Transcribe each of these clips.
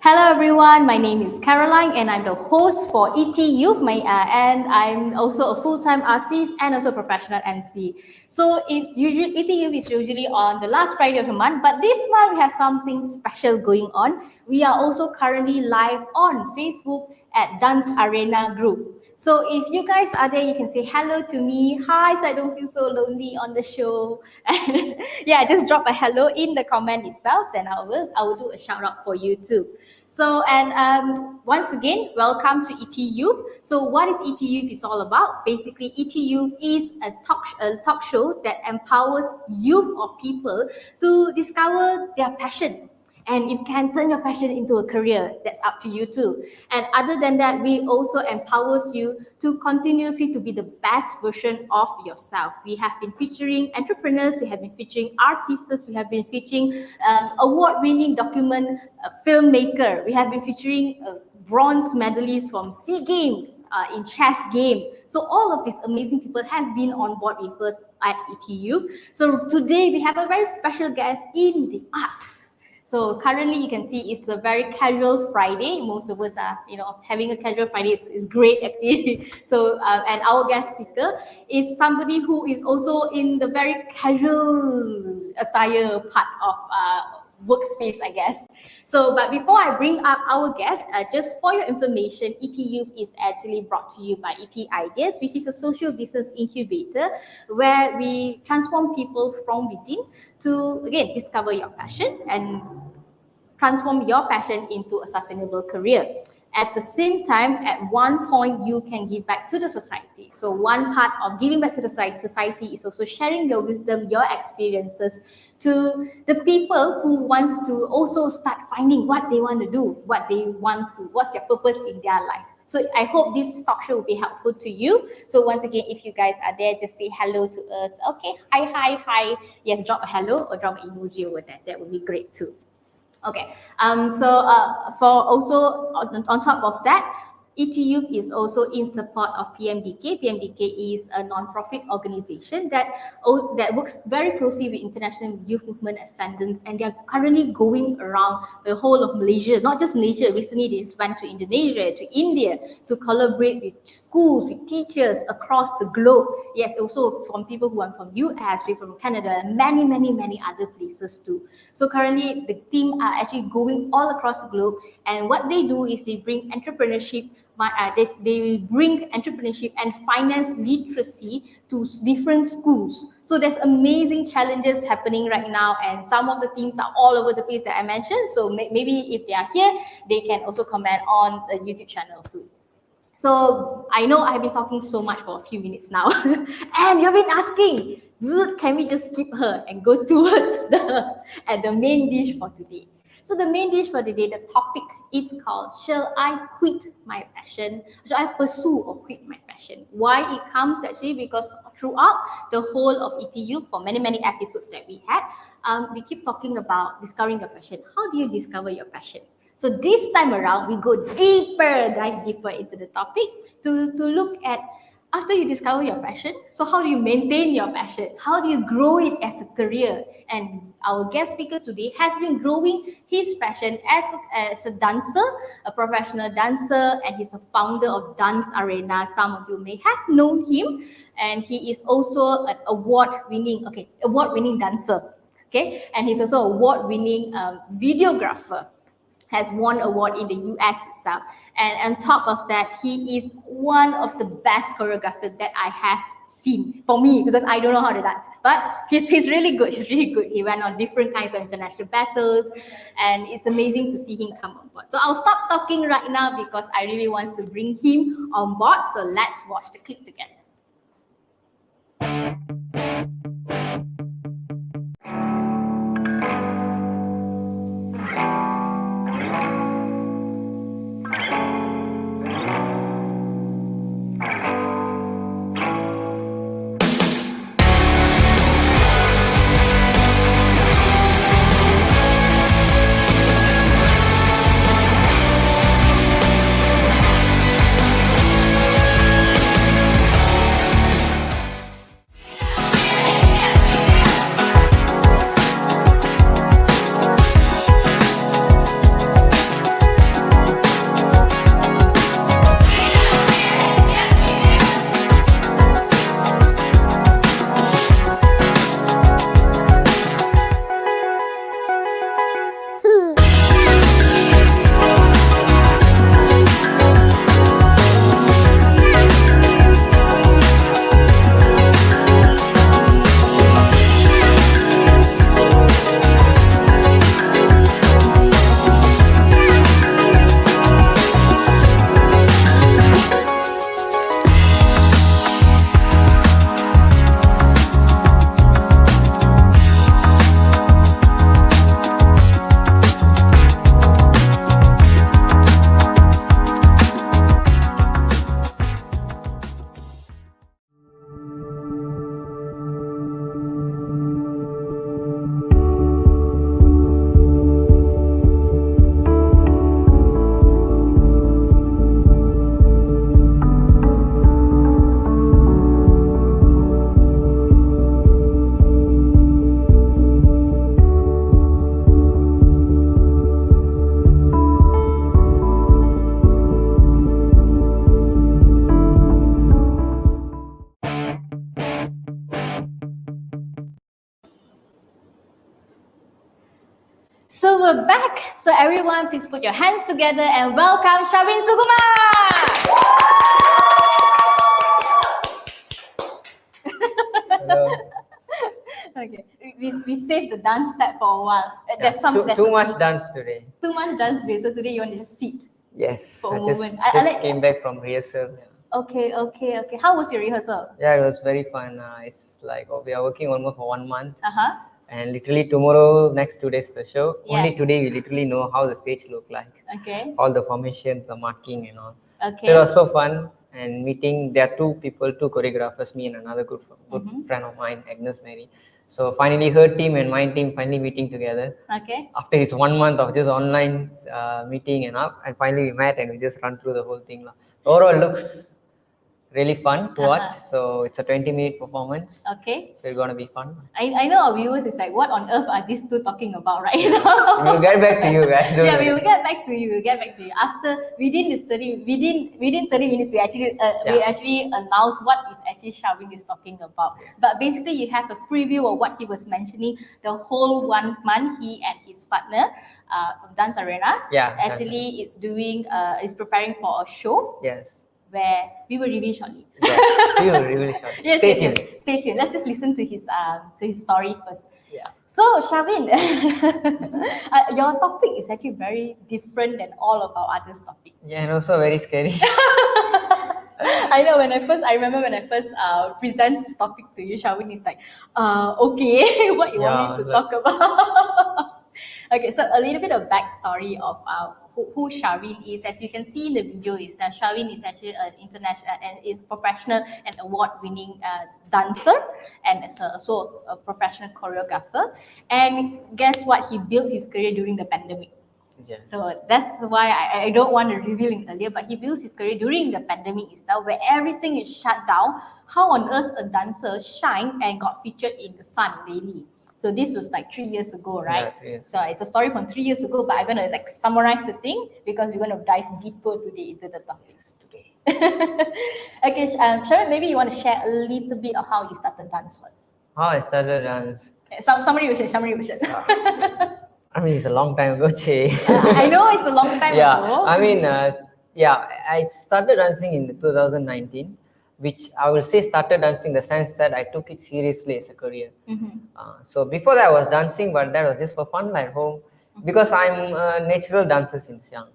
Hello everyone, my name is Caroline and I'm the host for ET Youth and I'm also a full-time artist and also a professional MC. So it's usually ET Youth is usually on the last Friday of the month, but this month we have something special going on. We are also currently live on Facebook at Dance Arena Group. So if you guys are there, you can say hello to me. Hi, so I don't feel so lonely on the show. And yeah, just drop a hello in the comment itself, then I will do a shout out for you too. So once again, welcome to ET Youth. So what is ET Youth is all about? Basically, ET Youth is a talk show that empowers youth or people to discover their passion. And you can turn your passion into a career. That's up to you too. And other than that, we also empowers you to continuously to be the best version of yourself. We have been featuring entrepreneurs, we have been featuring artists, we have been featuring award-winning document filmmaker. We have been featuring bronze medalists from SEA Games in chess game. So all of these amazing people has been on board with us at ETU. So today we have a very special guest in the arts. So currently you can see it's a very casual Friday. Most of us are, having a casual Friday is great actually. So, and our guest speaker is somebody who is also in the very casual attire part of workspace, I guess. So, but before I bring up our guest, just for your information, ET Youth is actually brought to you by ET Ideas, which is a social business incubator where we transform people from within to, again, discover your passion and transform your passion into a sustainable career. At the same time, at one point, you can give back to the society. So one part of giving back to the society is also sharing your wisdom, your experiences to the people who wants to also start finding what they want to do, what's their purpose in their life. So I hope this talk show will be helpful to you. So once again, if you guys are there, just say hello to us. Okay, hi. Yes, drop a hello or drop an emoji over there. That would be great too. Okay, for also on top of that, ET Youth is also in support of PMDK. PMDK is a non-profit organization that works very closely with International Youth Movement Ascendants, and they are currently going around the whole of Malaysia, not just Malaysia. Recently, they just went to Indonesia, to India, to collaborate with schools, with teachers across the globe. Yes, also from people who are from US, from Canada, and many other places too. So currently, the team are actually going all across the globe, and what they do is they bring entrepreneurship. They bring entrepreneurship and finance literacy to different schools. So there's amazing challenges happening right now, and some of the teams are all over the place that I mentioned. So maybe if they are here, they can also comment on the YouTube channel too. So I know I've been talking so much for a few minutes now, and you've been asking, can we just skip her and go towards the main dish for today? So the main dish for today, the topic is called, shall I quit my passion? Shall I pursue or quit my passion? Why it comes actually because throughout the whole of ETU, for many episodes that we had, we keep talking about discovering your passion. How do you discover your passion? So this time around, we go dive deeper into the topic to look at, after you discover your passion, so how do you maintain your passion? How do you grow it as a career? And our guest speaker today has been growing his passion as a dancer, a professional dancer, and he's a founder of Dance Arena. Some of you may have known him, and he is also an award-winning dancer. Okay, and he's also an award-winning videographer. Has won award in the US itself. And on top of that, he is one of the best choreographers that I have seen for me, because I don't know how to dance. But he's really good. He's really good. He went on different kinds of international battles, and it's amazing to see him come on board. So I'll stop talking right now because I really want to bring him on board. So let's watch the clip together. So we're back. So everyone, please put your hands together and welcome Syarvin Sugumar. Hello. Okay, we saved the dance step for a while. Yeah, too much dance today. Too much dance today. So today you want to just sit Yes, for a I moment. just came back from rehearsal. Yeah. Okay. How was your rehearsal? Yeah, it was very fun. It's like we are working almost for 1 month. And literally tomorrow, next 2 days the show. Yeah. Only today we literally know how the stage look like. Okay. All the formation, the marking and all. Okay. So it was so fun. And meeting, there are two choreographers, me and another good friend of mine, Agnes Mary. So finally her team and my team finally meeting together. Okay. After this 1 month of just online meeting and finally we met and we just run through the whole thing. Overall looks really fun to watch. So it's a 20-minute performance. Okay. So it's gonna be fun. I know our viewers is like, what on earth are these two talking about right now? We'll get back to you guys. Yeah, we will get back to you. After within 30 minutes, we actually announced what is actually Syarvin is talking about. But basically, you have a preview of what he was mentioning. The whole 1 month, he and his partner from Dance Arena, actually is preparing for a show. Yes. Where we will reveal shortly. Yes, we will reveal shortly. Yes, Stay tuned. Stay tuned. Let's just listen to his story first. Yeah. So Syarvin, your topic is actually very different than all of our others' topic. Yeah, and also very scary. I know I remember when I first present this topic to you, Syarvin is like, okay, what you want me to talk about? Okay, so a little bit of backstory of who Syarvin is. As you can see in the video, Syarvin is actually an international and is professional and award-winning dancer, and also a professional choreographer. And guess what? He built his career during the pandemic. Yes. So that's why I don't want to reveal it earlier, but he built his career during the pandemic itself, where everything is shut down. How on earth a dancer shined and got featured in the Sun daily? So this was like 3 years ago, right? Yeah, 3 years. So it's a story from 3 years ago, but I'm gonna like summarize the thing because we're gonna dive deeper today into the topics today. Okay, Syarvin, maybe you want to share a little bit of how you started dance first. How I started dance? Summary version. I mean, it's a long time ago, Che. I know it's a long time ago. I mean, I started dancing in 2019. Which I will say started dancing in the sense that I took it seriously as a career. So before that I was dancing, but that was just for fun at home because I'm a natural dancer since young.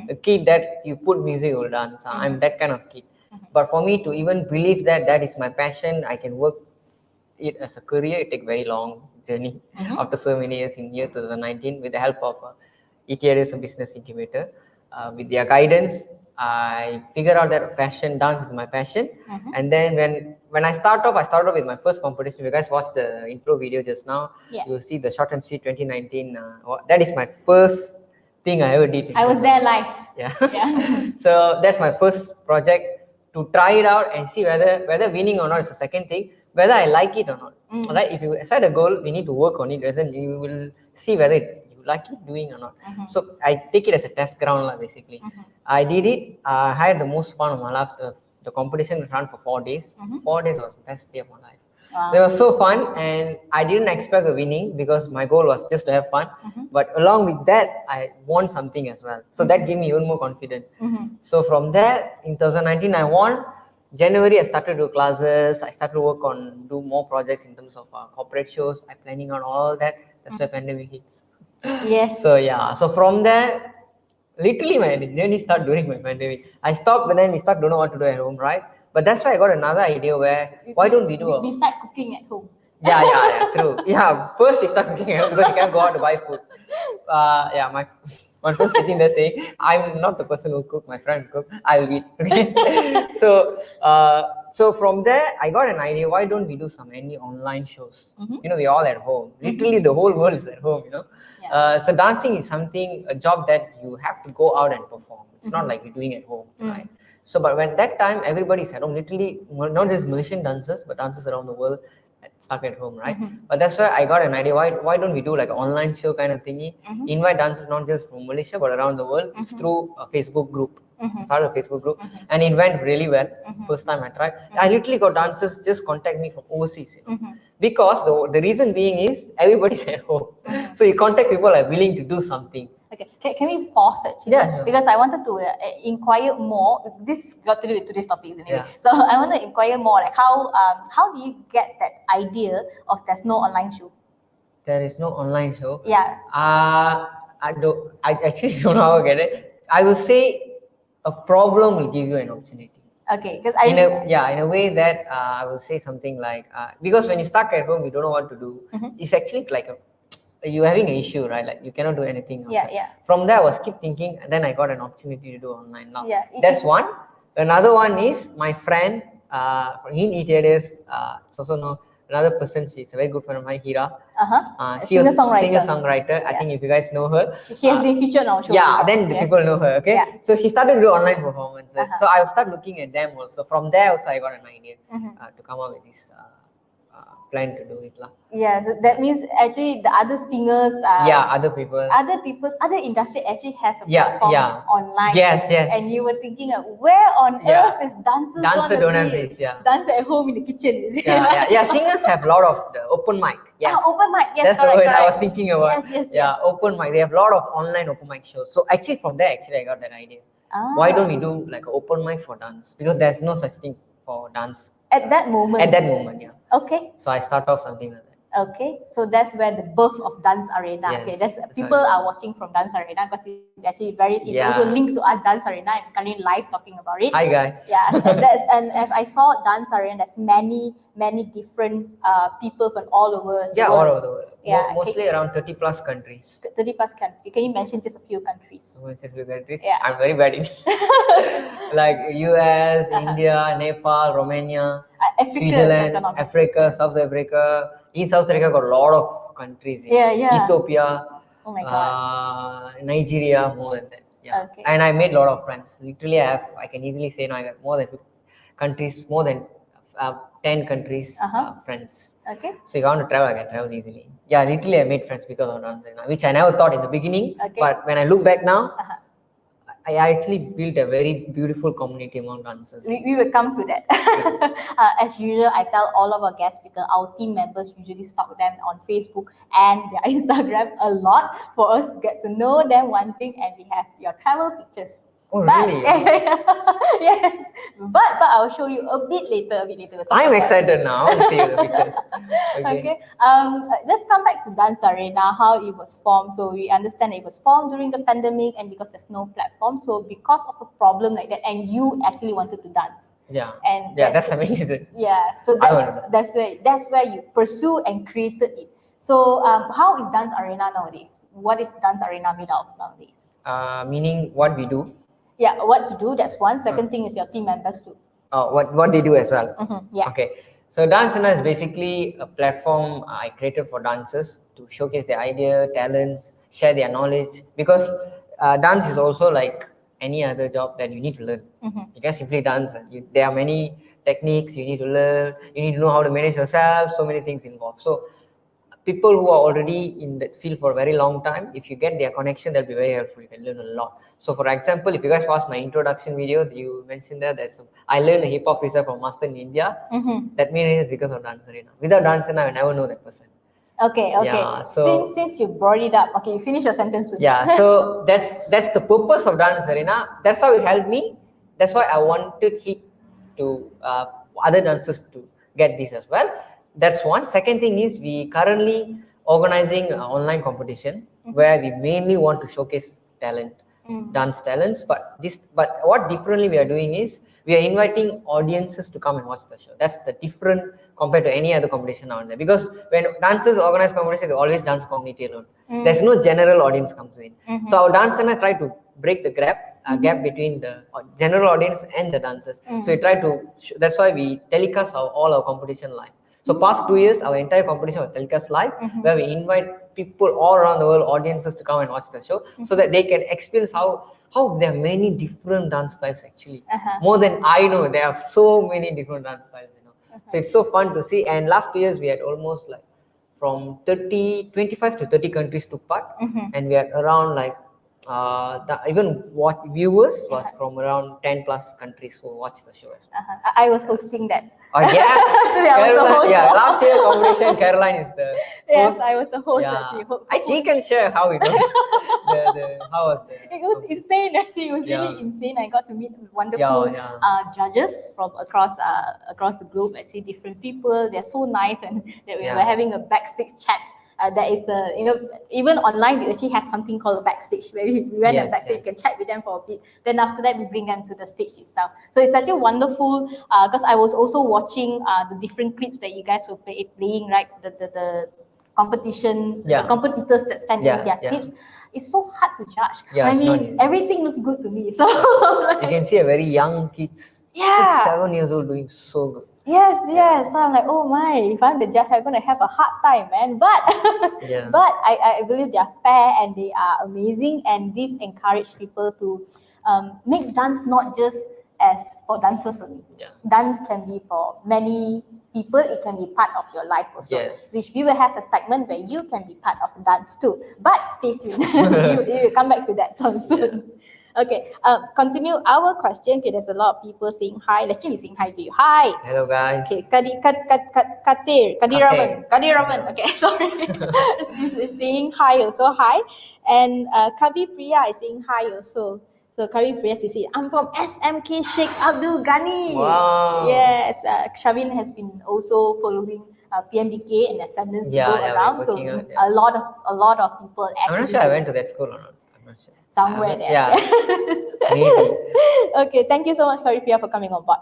A kid that you put music will dance. I'm that kind of kid. But for me to even believe that that is my passion, I can work it as a career, it take very long journey after so many years in year 2019 with the help of ETR is a business incubator. With their guidance, I figured out that dance is my passion. And then when I started off with my first competition. If you guys watched the intro video just now, you will see the Short and Sweet 2019. That is my first thing I ever did. I was there live. Yeah. So that's my first project to try it out and see whether winning or not is the second thing, whether I like it or not. Right? If you set a goal, we need to work on it, then you will see whether you like it doing or not. So I take it as a test ground basically. I did it. I had the most fun of my life. The competition ran for 4 days. 4 days was the best day of my life. Wow. They were so fun, and I didn't expect a winning because my goal was just to have fun. But along with that, I won something as well. So that gave me even more confidence. So from there, in 2019, I won. January, I started to do classes. I started to do more projects in terms of corporate shows. I'm planning on all that. That's why pandemic hits. Yes. So yeah. So from there, literally my journey started during my pandemic. I stopped, but then we don't know what to do at home, right? But that's why I got another idea where why don't we do we start cooking at home. Yeah, true. Yeah, first we start cooking at home because you can't go out to buy food. My friend sitting there saying, I'm not the person who cook, my friend cook, I'll eat. Okay? So from there, I got an idea, why don't we do any online shows? We're all at home. Literally the whole world is at home, So dancing is a job that you have to go out and perform. It's not like you're doing at home, right? So, but when that time, everybody's at home, literally, not just Malaysian dancers, but dancers around the world stuck at home, right? But that's why I got an idea, why don't we do like an online show kind of thingy, invite dancers not just from Malaysia, but around the world. It's through a Facebook group. I started a Facebook group and it went really well. First time I tried. I literally got dancers just contact me from overseas, because the reason being is everybody's at home. So you contact people like willing to do something. Okay, can we pause actually? Yeah, sure. Because I wanted to inquire more. This got to do with today's topic anyway. Yeah. So I want to inquire more, like how do you get that idea of there's no online show? There is no online show. Yeah. I actually don't know how to get it. I will say a problem will give you an opportunity. Okay, because In a way that I will say something like because when you stuck at home, you don't know what to do. It's actually like you're having an issue, right? Like you cannot do anything. Yeah, outside. yeah. From there, I was keep thinking, and then I got an opportunity to do online now. Yeah, That's one. Another one is my friend. In ETS, it's also no another person. She's a very good friend of mine, Hira. She was singer-songwriter. I think if you guys know her, she has been featured on our show. Yeah, then the people know her. Okay, Yeah. so she started to do online performances. So I'll start looking at them also. From there also, I got an idea to come up with this plan to do it lah. Yeah, so that means actually the other singers, Other people, other industry actually has a Yeah, platform yeah. online. Yes, yes. And you were thinking, where on Yeah. earth is dancers Dancer gonna don't have be? this, yeah. Dancer at home in the kitchen. Is it? yeah. Singers have a lot of the open mic. Yes, open mic. Yes, that's correct, the word I was correct. thinking about. Yes. Open mic. They have a lot of online open mic shows. So actually, from there, I got that idea. Why don't we do like an open mic for dance? Because there's no such thing for dance At that moment. Yeah. Okay. So I start off something like that. Okay, so that's where the birth of Dance Arena. Yes, Okay, that's people right. are watching from Dance Arena because it's actually it's Yeah. also linked to our Dance Arena and currently live talking about it. Hi guys. Yeah, and if I saw Dance Arena, there's many different people from all over. The all world. over the world. Yeah, Mostly around 30 plus countries. 30 plus countries. Can you mention just a few countries? Yeah. I'm very bad in like US, India, Nepal, Romania, Africa, Switzerland, Africa, South Africa. In South Africa, got a lot of countries. Yeah. Ethiopia. Oh my God. Nigeria, more than that. Yeah. Okay. And I made a lot of friends. Literally, I can easily say now I got more than 50 countries, more than 10 countries friends. Okay. So if I want to travel, I can travel easily. Yeah, literally I made friends because of Dance Arena, which I never thought in the beginning. Okay. But when I look back now, I actually built a very beautiful community among dancers. We will come to that. As usual, I tell all of our guests because our team members usually stalk them on Facebook and their Instagram a lot for us to get to know them one thing, and we have your travel pictures. Oh, really? Yes. But I'll show you a bit later. I'm excited now to see the pictures. Okay. Let's come back to Dance Arena, how it was formed. So we understand it was formed during the pandemic and because there's no platform. So because of a problem like that, and you actually wanted to dance. Yeah. And that's amazing. Yeah. So that's where you pursue and created it. So how is Dance Arena nowadays? What is Dance Arena made of nowadays? Meaning what we do. Yeah, what you do, that's one. Second thing is your team members too. What they do as well. Yeah. Okay. So Dance Arena is basically a platform I created for dancers to showcase their idea, talents, share their knowledge. Because dance is also like any other job that you need to learn. You can't simply dance. There are many techniques you need to learn. You need to know how to manage yourself. So many things involved. So people who are already in that field for a very long time, if you get their connection, that'll be very helpful. You can learn a lot. So for example, if you guys watch my introduction video, you mentioned that I learned a hip hop freestyle from master in India. That means it's because of Dance Arena. Without Dance Arena, I would never know that person. Okay. Yeah, so since you brought it up, okay, you finish your sentence with Yeah, so that's the purpose of Dance Arena. That's how it helped me. That's why I wanted to other dancers to get this as well. That's one. Second thing is we currently organizing an online competition where we mainly want to showcase talent, dance talents. But what differently we are doing is we are inviting audiences to come and watch the show. That's the different compared to any other competition out there. Because when dancers organize competition, they always dance community alone. There's no general audience comes in. So our dance center try to break the gap between the general audience and the dancers. So we try to. That's why we telecast all our competition live. So past 2 years, our entire competition was telecast live, where we invite people all around the world, audiences to come and watch the show, so that they can experience how there are many different dance styles actually. More than I know, there are so many different dance styles. So it's so fun to see. And last 2 years, we had almost like from 25 to 30 countries took part, and we had around like even what viewers was from around 10 plus countries who watched the show as well. I was hosting that. Oh yeah, Actually, I was the host. Yeah, last year competition, Caroline is the Yes, host. I was the host Yeah. actually. She can share how it was. How was It was insane actually. It was really insane. I got to meet wonderful judges from across the globe. Actually, different people. They're so nice, and that we were having a backstage chat. That is even online we actually have something called a backstage where we went and backstage. You can chat with them for a bit. Then after that we bring them to the stage itself. So it's such a wonderful because I was also watching the different clips that you guys were playing, right? The competition, the competitors that send in their clips. It's so hard to judge. Yeah, I mean, everything looks good to me. So you can see a very young kids, 6-7 years old, doing so good. Yes. So I'm like, oh my, if I'm the judge, I'm gonna have a hard time, man. But but I believe they are fair and they are amazing, and this encourage people to make dance not just as for dancers only. Dance can be for many people. It can be part of your life also. Which we will have a segment where you can be part of dance too. But stay tuned. you will come back to that soon. Okay, continue our question. Okay, there's a lot of people saying hi. Let's me saying hi to you. Hi. Hello guys. Okay, Kadiraman. Okay, sorry. is saying hi also. Hi. And Kavi Priya is saying hi also. So Kavi Priya is saying, I'm from SMK Sheikh Abdul Ghani. Wow. Yes, Syarvin has been also following PMDK and Ascendance to go around. So a lot of people actually. I'm not sure I went to that school or not. I'm not sure. Somewhere there. Yeah. Maybe. Okay, thank you so much, Karipia, for coming on board.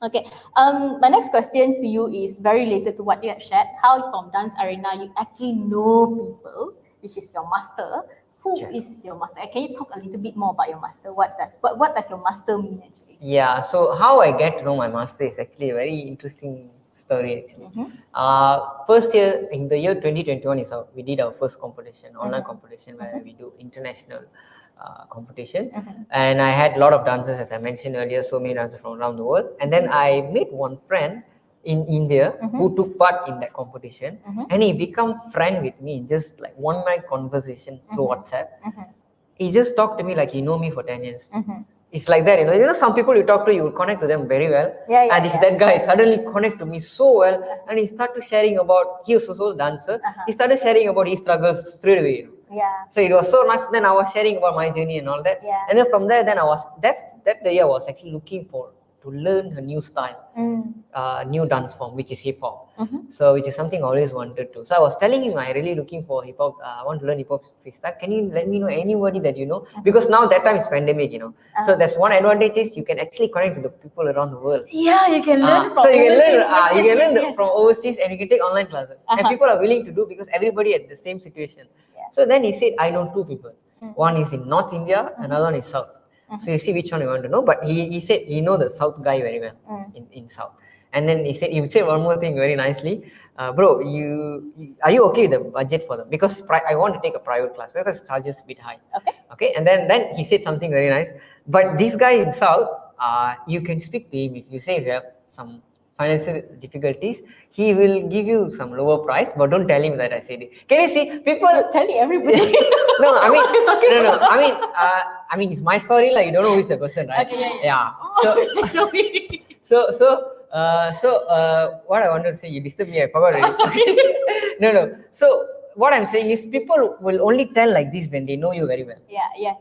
Okay, my next question to you is very related to what you have shared. How from Dance Arena you actually know people, which is your master. Who is your master? Can you talk a little bit more about your master? What does your master mean actually? Yeah, so how I get to know my master is actually a very interesting story actually. First year, in the year 2021 we did our first competition, online competition where we do international competition, and I had a lot of dancers, as I mentioned earlier, so many dancers from around the world, and then I met one friend in India who took part in that competition, and he became friend with me, just like one night conversation through WhatsApp. He just talked to me like he know me for 10 years. It's like that, you know, some people you talk to, you connect to them very well. And that guy suddenly connect to me so well, and he started sharing about, he was also a dancer. He started sharing about his struggles straight away. You know? So it was so nice. Then I was sharing about my journey and all that. And then from there, then that's the year I was actually looking to learn a new style, new dance form, which is hip hop. So which is something I always wanted to. So I was telling him I really looking for hip hop. I want to learn hip hop freestyle. Can you let me know anybody that you know? Because now that time is pandemic, you know. So that's one advantage is you can actually connect to the people around the world. Yeah, you can learn from so you overseas. can learn from overseas, and you can take online classes. And people are willing to do because everybody at the same situation. So then he said, I know two people. One is in North India, another one is South. So you see which one you want to know. But he said he know the South guy very well in South. And then he said one more thing very nicely. Bro, are you okay with the budget for them? Because I want to take a private class because it charges a bit high. Okay. And then he said something very nice. But this guy in South, you can speak to him if you say you have some financial difficulties. He will give you some lower price, but don't tell him that I said it. Can you see people telling everybody? No. I mean, it's my story. Like you don't know who is the person, right? Okay, yeah. So what I wanted to say, you disturbed me. I forgot already. No. So what I'm saying is, people will only tell like this when they know you very well. Yeah.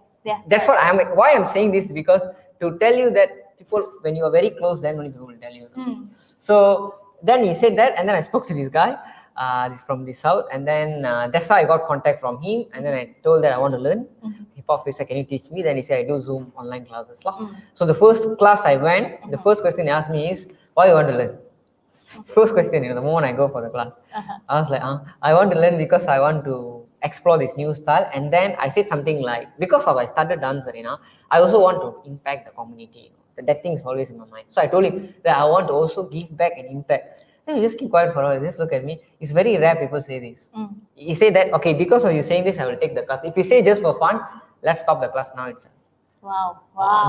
That's what why I'm saying this, because to tell you that people, when you are very close, then many people will tell you. So then he said that, and then I spoke to this guy. This from the South, and then that's how I got contact from him. And then I told that I want to learn hip hop freestyle. Can you teach me? Then he said I do Zoom online classes. So the first class I went, the first question he asked me is, why you want to learn? First question, the moment I go for the class, I was like, I want to learn because I want to explore this new style. And then I said something like, because I started Dance Arena, I also want to impact the community. That thing is always in my mind. So I told him that I want to also give back and impact. Then you just keep quiet for a while, just look at me. It's very rare people say this. You say that, okay, because of you saying this, I will take the class. If you say just for fun, let's stop the class now itself. Wow.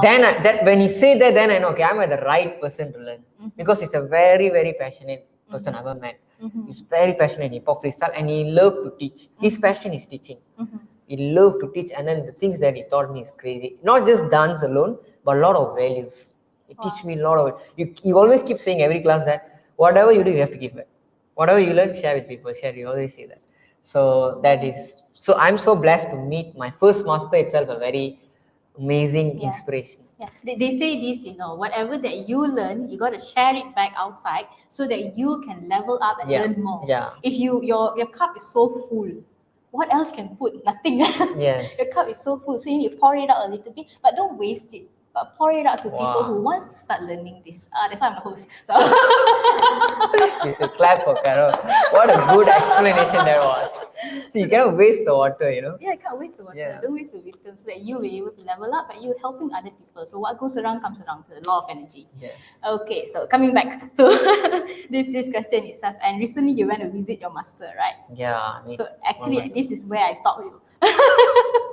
Then when he said that, then I know, okay, I'm the right person to learn. Because he's a very, very passionate person I've ever met. He's very passionate in hip hop freestyle, and he loves to teach. His passion is teaching. He loved to teach, and then the things that he taught me is crazy. Not just dance alone, but a lot of values. He teach me a lot of it. You always keep saying every class that whatever you do, you have to give back. Whatever you learn, share with people. Share. You always say that. So that is. So I'm so blessed to meet my first master itself. A very amazing inspiration. Yeah, they say this, whatever that you learn, you got to share it back outside so that you can level up and learn more. Yeah. If your cup is so full, what else can put? Nothing. Yes. Your cup is so full, so you need to pour it out a little bit, but don't waste it. But pour it out to people who want to start learning this. That's why I'm the host. So you should clap for Carol. What a good explanation that was. See, you cannot waste the water, Yeah, I can't waste the water. Yeah. Don't waste the wisdom so that you will be able to level up and you're helping other people. So what goes around comes around, the law of energy. Yes. Okay, so coming back. So this question itself. And recently you went to visit your master, right? Yeah. So actually this is where I stalked you.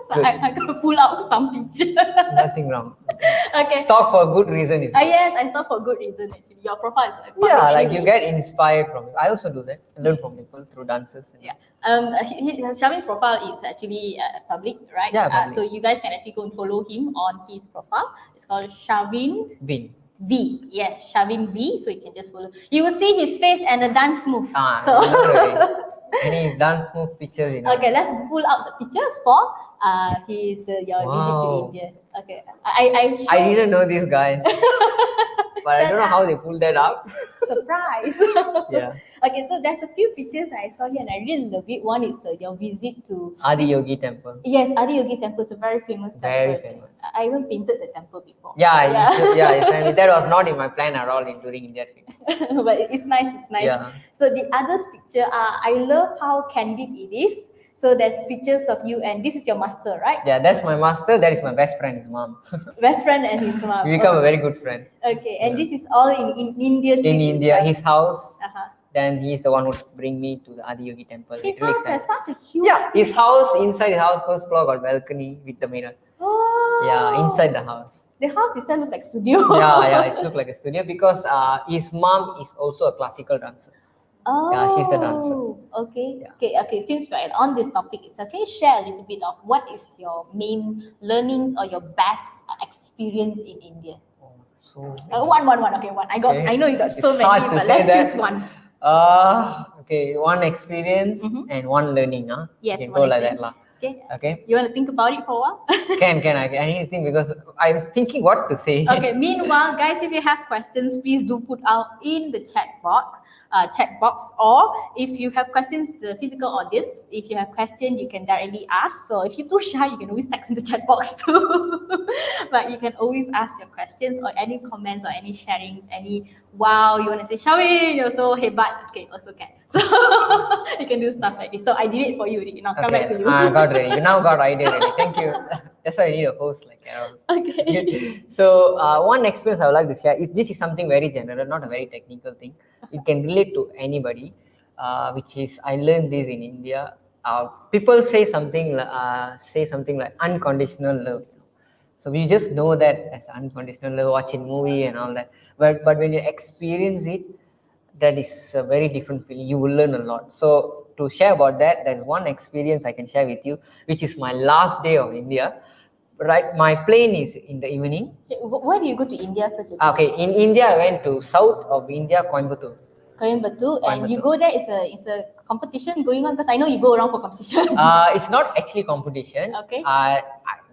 So I'm going to pull out some picture. Nothing wrong. Okay. Stalk for a good reason. Yes, I stalk for good reason actually. Your profile is like you get inspired from it. I also do that. I learn from people through dances. Yeah. Syarvin's profile is actually public, right? Yeah, public. So you guys can actually go and follow him on his profile. It's called Syarvin V. Yes, Syarvin V. So you can just follow. You will see his face and the dance move. Any dance move pictures? Okay, let's pull out the pictures for your visit to India. Okay, I didn't know these guys, but I don't know how they pulled that out. Surprise! Yeah. Okay, so there's a few pictures I saw here and I really love it. One is your visit to Adiyogi temple. Yes, Adiyogi temple is a very famous temple. Very famous. I even painted the temple before. That was not in my plan at all during India trip. But it's nice. Yeah. So the other picture, I love how candid it is. So there's pictures of you and this is your master, right? Yeah, that's my master. That is my best friend, his mom. Best friend and his mom. We become a very good friend. Okay, and this is all in India. In India, his house. Then he's the one who bring me to the Adiyogi temple. His house has such a huge. His house, inside his house, first floor got balcony with the mirror. Oh. Yeah, inside the house. The house itself looks like studio. It looks like a studio because his mom is also a classical dancer. Oh, yeah, she's a dancer. Okay. Okay. Since we're on this topic, can you share a little bit of what is your main learnings or your best experience in India? One. Okay, one. I know you got so many, but let's choose one. One experience and one learning. Yes, you can go like that. Okay. You want to think about it for a while? I need to think because I'm thinking what to say. Okay. Meanwhile, guys, if you have questions, please do put out in the chat box, or if you have questions, the physical audience, if you have questions, you can directly ask. So if you're too shy, you can always text in the chat box too. But you can always ask your questions or any comments or any sharings, any wow, you want to say Syarvin, you're so hebat. Okay, also can. So you can do stuff like this. So I did it for you. Now come back to you. I got ready. You now got idea ready. Thank you. That's why I need a host like Carol. Okay. So one experience I would like to share is this is something very general, not a very technical thing. It can relate to anybody, which is I learned this in India. People say something like unconditional love. So we just know that as unconditional love, watching movie and all that. But when you experience it, that is a very different feeling. You will learn a lot. So to share about that, there's one experience I can share with you, which is my last day of India. Right, my plane is in the evening. Where do you go to India first? Okay, in India I went to south of India, Coimbatore. And you go there. It's a competition going on because I know you go around for competition. It's not actually competition. Okay.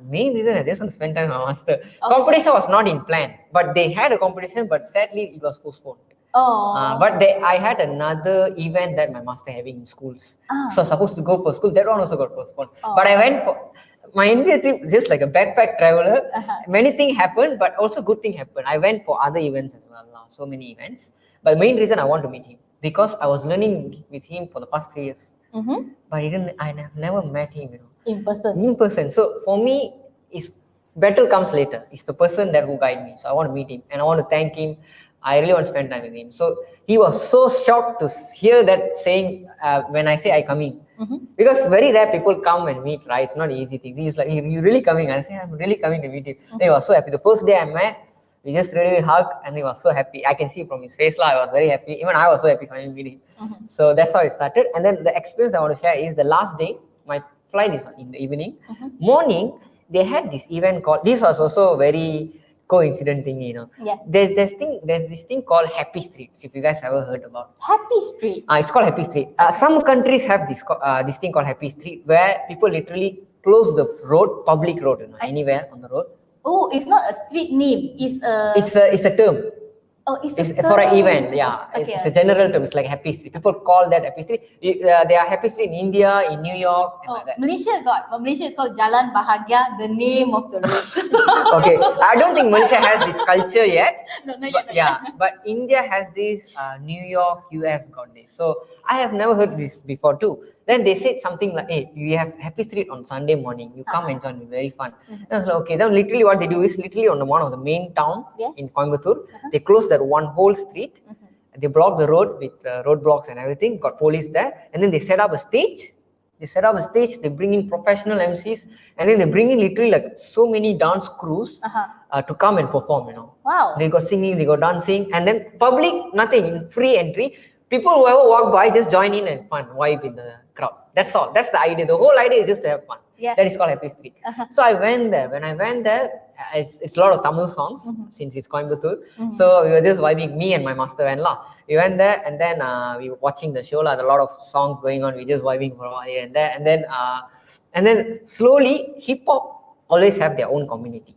Main reason I just want to spend time with my master. Okay. Competition was not in plan, but they had a competition, but sadly it was postponed. But I had another event that my master having in schools. So I was supposed to go for school. That one also got postponed. But I went for my India trip just like a backpack traveler. Many things happened, but also good thing happened. I went for other events as well. So many events. But the main reason I want to meet him because I was learning with him for the past 3 years. But I have never met him. In person. In person. So for me, battle comes later. It's the person that will guide me. So I want to meet him and I want to thank him. I really want to spend time with him. So he was so shocked to hear that saying when I say I coming. Because very rare people come and meet, right? It's not an easy thing. He's like, you really coming? I say, I'm really coming to meet you. Then he was so happy. The first day I met, we just really hugged and he was so happy. I can see from his face, I was very happy. Even I was so happy finally meeting. So that's how it started. And then the experience I want to share is the last day, my flight is in the evening. Morning, they had this event called, this was also very coincident thing, you know. Yeah. There's this thing called Happy Streets, if you guys ever heard about. Happy Street. It's called Happy Street. Some countries have this thing called Happy Street, where people literally close the road, public road, you know, anywhere on the road. Oh, it's not a street name. It's a term. Oh, it's for an event, yeah. Okay. It's a general term. It's like Happy Street. People call that Happy Street. There are Happy Street in India, in New York, and like that. Malaysia is called Jalan Bahagia, the name of the road. Okay, I don't think Malaysia has this culture yet. No, not But, yet. but India has this. New York, US got this. So I have never heard this before too. Then they said something like, "Hey, we have Happy Street on Sunday morning. You come and join me. Very fun." Then I was like, okay. Then literally what they do is literally on one of the main town in Coimbatore, they close that one whole street. They block the road with roadblocks and everything. Got police there, and then they set up a stage. They bring in professional MCs, and then they bring in literally like so many dance crews to come and perform. You know. Wow. They got singing, they got dancing, and then public nothing, free entry. People whoever walk by just join in and fun, vibe in the crowd. That's all. That's the idea. The whole idea is just to have fun. Yeah. That is called Happy Street. So I went there. When I went there, it's a lot of Tamil songs since it's Coimbatore. So we were just vibing. Me and my master went lah. We went there and then we were watching the show lah. There a lot of songs going on. We just vibing for a while here and there. And then slowly hip hop always have their own community.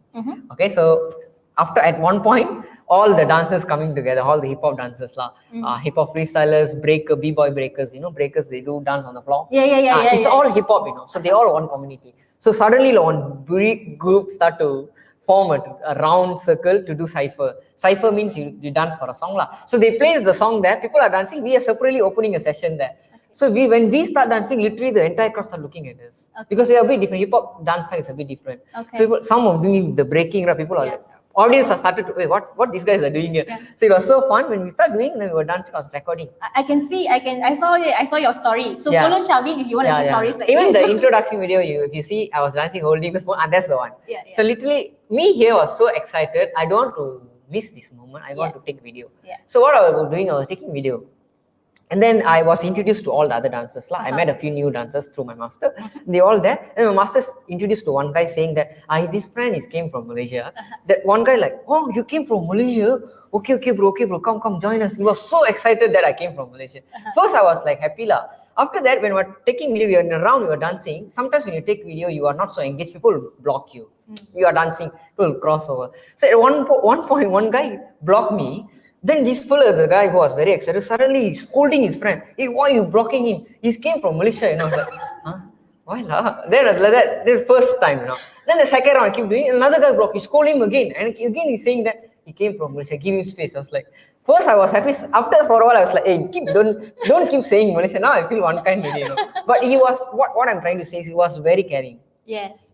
Okay, so after at one point, all the dancers coming together, all the hip hop dancers lah, hip hop freestylers, b-boy breakers, you know, breakers, they do dance on the floor. It's all hip hop, you know, so they all one community. So suddenly one big group start to form a round circle to do cypher. Cypher means you dance for a song lah. So they place the song there, people are dancing, we are separately opening a session there. So when we start dancing, literally the entire crowd start looking at us. Because we are a bit different. Hip hop dance style is a bit different. So some of doing the breaking, people are like, audience have started to, wait, what these guys are doing here? So it was so fun when we started doing, then we were dancing, I was recording. I saw your story. So follow Syarvin if you want to see stories like even this. the introduction video, if you see, I was dancing holding the phone, and that's the one. So literally, me here was so excited. I don't want to miss this moment. I want to take video. So what I was doing, I was taking video. And then I was introduced to all the other dancers. I met a few new dancers through my master. They all there. And my master introduced to one guy saying that this friend came from Malaysia. That one guy like, oh, you came from Malaysia? Okay bro, come join us. He was so excited that I came from Malaysia. First I was like happy lah. After that, when we're taking video, we are in a round, we are dancing. Sometimes when you take video, you are not so engaged. People will block you. You are dancing, people will cross over. So at one point, one guy blocked me. Then this fella, the guy who was very excited, suddenly he's scolding his friend. Hey, why are you blocking him? He came from Malaysia, you know. I was like, huh? Why lah? Then I was like that. This first time, you know. Then the second round, I keep doing it. Another guy blocked. He scolded him again. And again, he's saying that he came from Malaysia. Give him space. I was like, first I was happy. After for a while, I was like, hey, don't keep saying Malaysia. Now I feel one kind, you know. But he was, what I'm trying to say is he was very caring. Yes.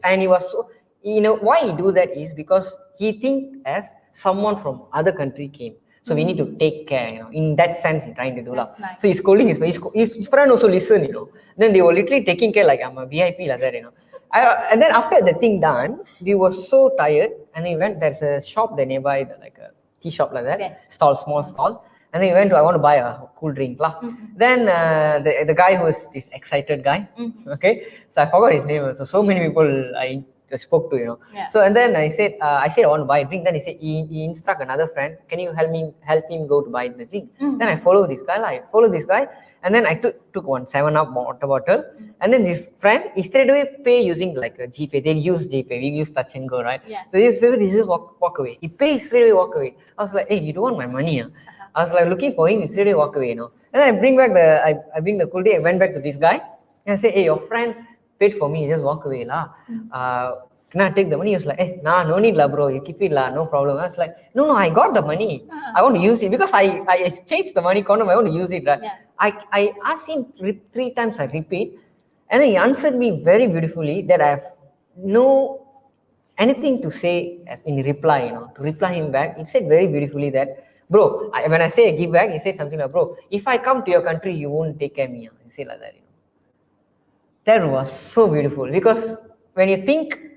And he was so, you know, why he do that is because he think as someone from other country came. So we need to take care, you know. In that sense, he's trying to do that. Nice. So he's scolding his friend also listen, you know. Then they were literally taking care like I'm a VIP like that, you know. And then after the thing done, we were so tired, and we went. There's a shop there nearby, like a tea shop like that, small stall. And then we went to, I want to buy a cool drink lah. Then the guy who is this excited guy, okay. So I forgot his name. So many people I spoke to, you know. So and then I said I want to buy a drink. Then he said he instruct another friend, can you help him go to buy the drink? Then I follow this guy, and then I took one 7-Up water bottle, and then this friend, he straight away pay using like a GPay. They use GPay, we use Touch and Go, right? So this just walk away. He pays straight away, walk away. I was like, hey, you don't want my money? I was like looking for him, he straight away walk away, you know. And then I bring the cool day. I went back to this guy and I say, hey, your friend paid for me, just walk away lah. Can I take the money? He was like, hey, nah, no need lah, bro. You keep it lah, no problem. I was like, no, I got the money. I want to use it because I changed the money condom. I want to use it, right? I asked him 3 times. I repeat, and then he answered me very beautifully that I have no anything to say as in reply. You know, to reply him back, he said very beautifully that, bro. When I say I give back, he said something like, bro, if I come to your country, you won't take care of me. He said like that. You know. That was so beautiful because when I think,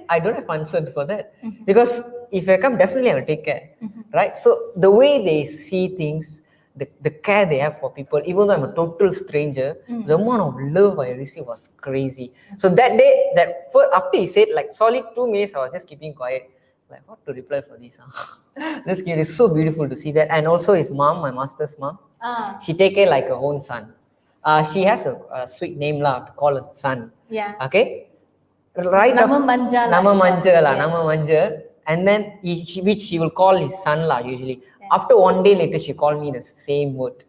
I don't have answered for that. Because if I come, definitely I will take care. Right? So the way they see things, the care they have for people, even though I'm a total stranger, the amount of love I received was crazy. So that day, after he said, like solid 2 minutes, I was just keeping quiet, like what to reply for this. This kid is so beautiful to see that. And also his mom, my master's mom, she take care like her own son. She has a sweet name lah to call her son. Yeah. Okay. Right. Nama manja lah. Nama manja lah. Yes. Nama manja. And then which she will call his son lah usually. Yeah. After one day later, she called me the same word.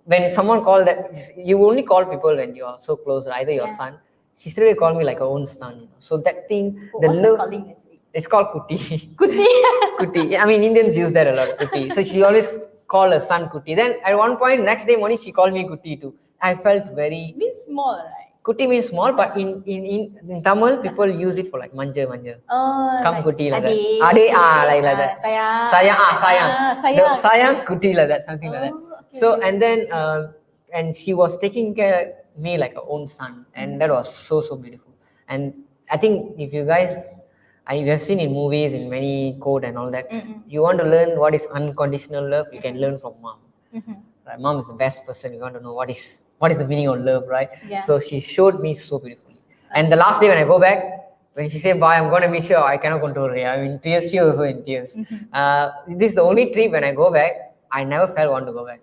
When someone called that, you only call people when you are so close, either your son. She still called me like her own son. So that thing, the love. Calling actually? It's called Kuti. Kuti. Kuti. I mean, Indians use that a lot. Kuti. So she always call her son Kuti. Then at one point, next day morning, she called me Kuti too. I felt very. Means small, right? Kuti means small, but in Tamil, people use it for like manja. Oh, come like Kuti like ade, that. Ade, like that. Sayang. Sayang. Sayang Kuti like that, something like that. Okay. So, and then, and she was taking care of me like her own son. And that was so beautiful. And I think if you guys, you have seen in movies, in many code and all that, you want to learn what is unconditional love, you can learn from mom. Right? Mom is the best person. You want to know what is the meaning of love, right? Yeah. So she showed me so beautifully. And the last day when I go back, when she said, bye, I'm going to miss you, I cannot control her. I'm in tears, she was also in tears. This is the only trip when I go back, I never felt want to go back.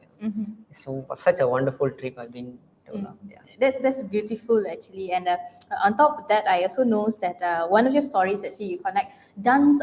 So such a wonderful trip I've been to. Yeah. That's beautiful actually. And on top of that, I also know that one of your stories actually you connect dance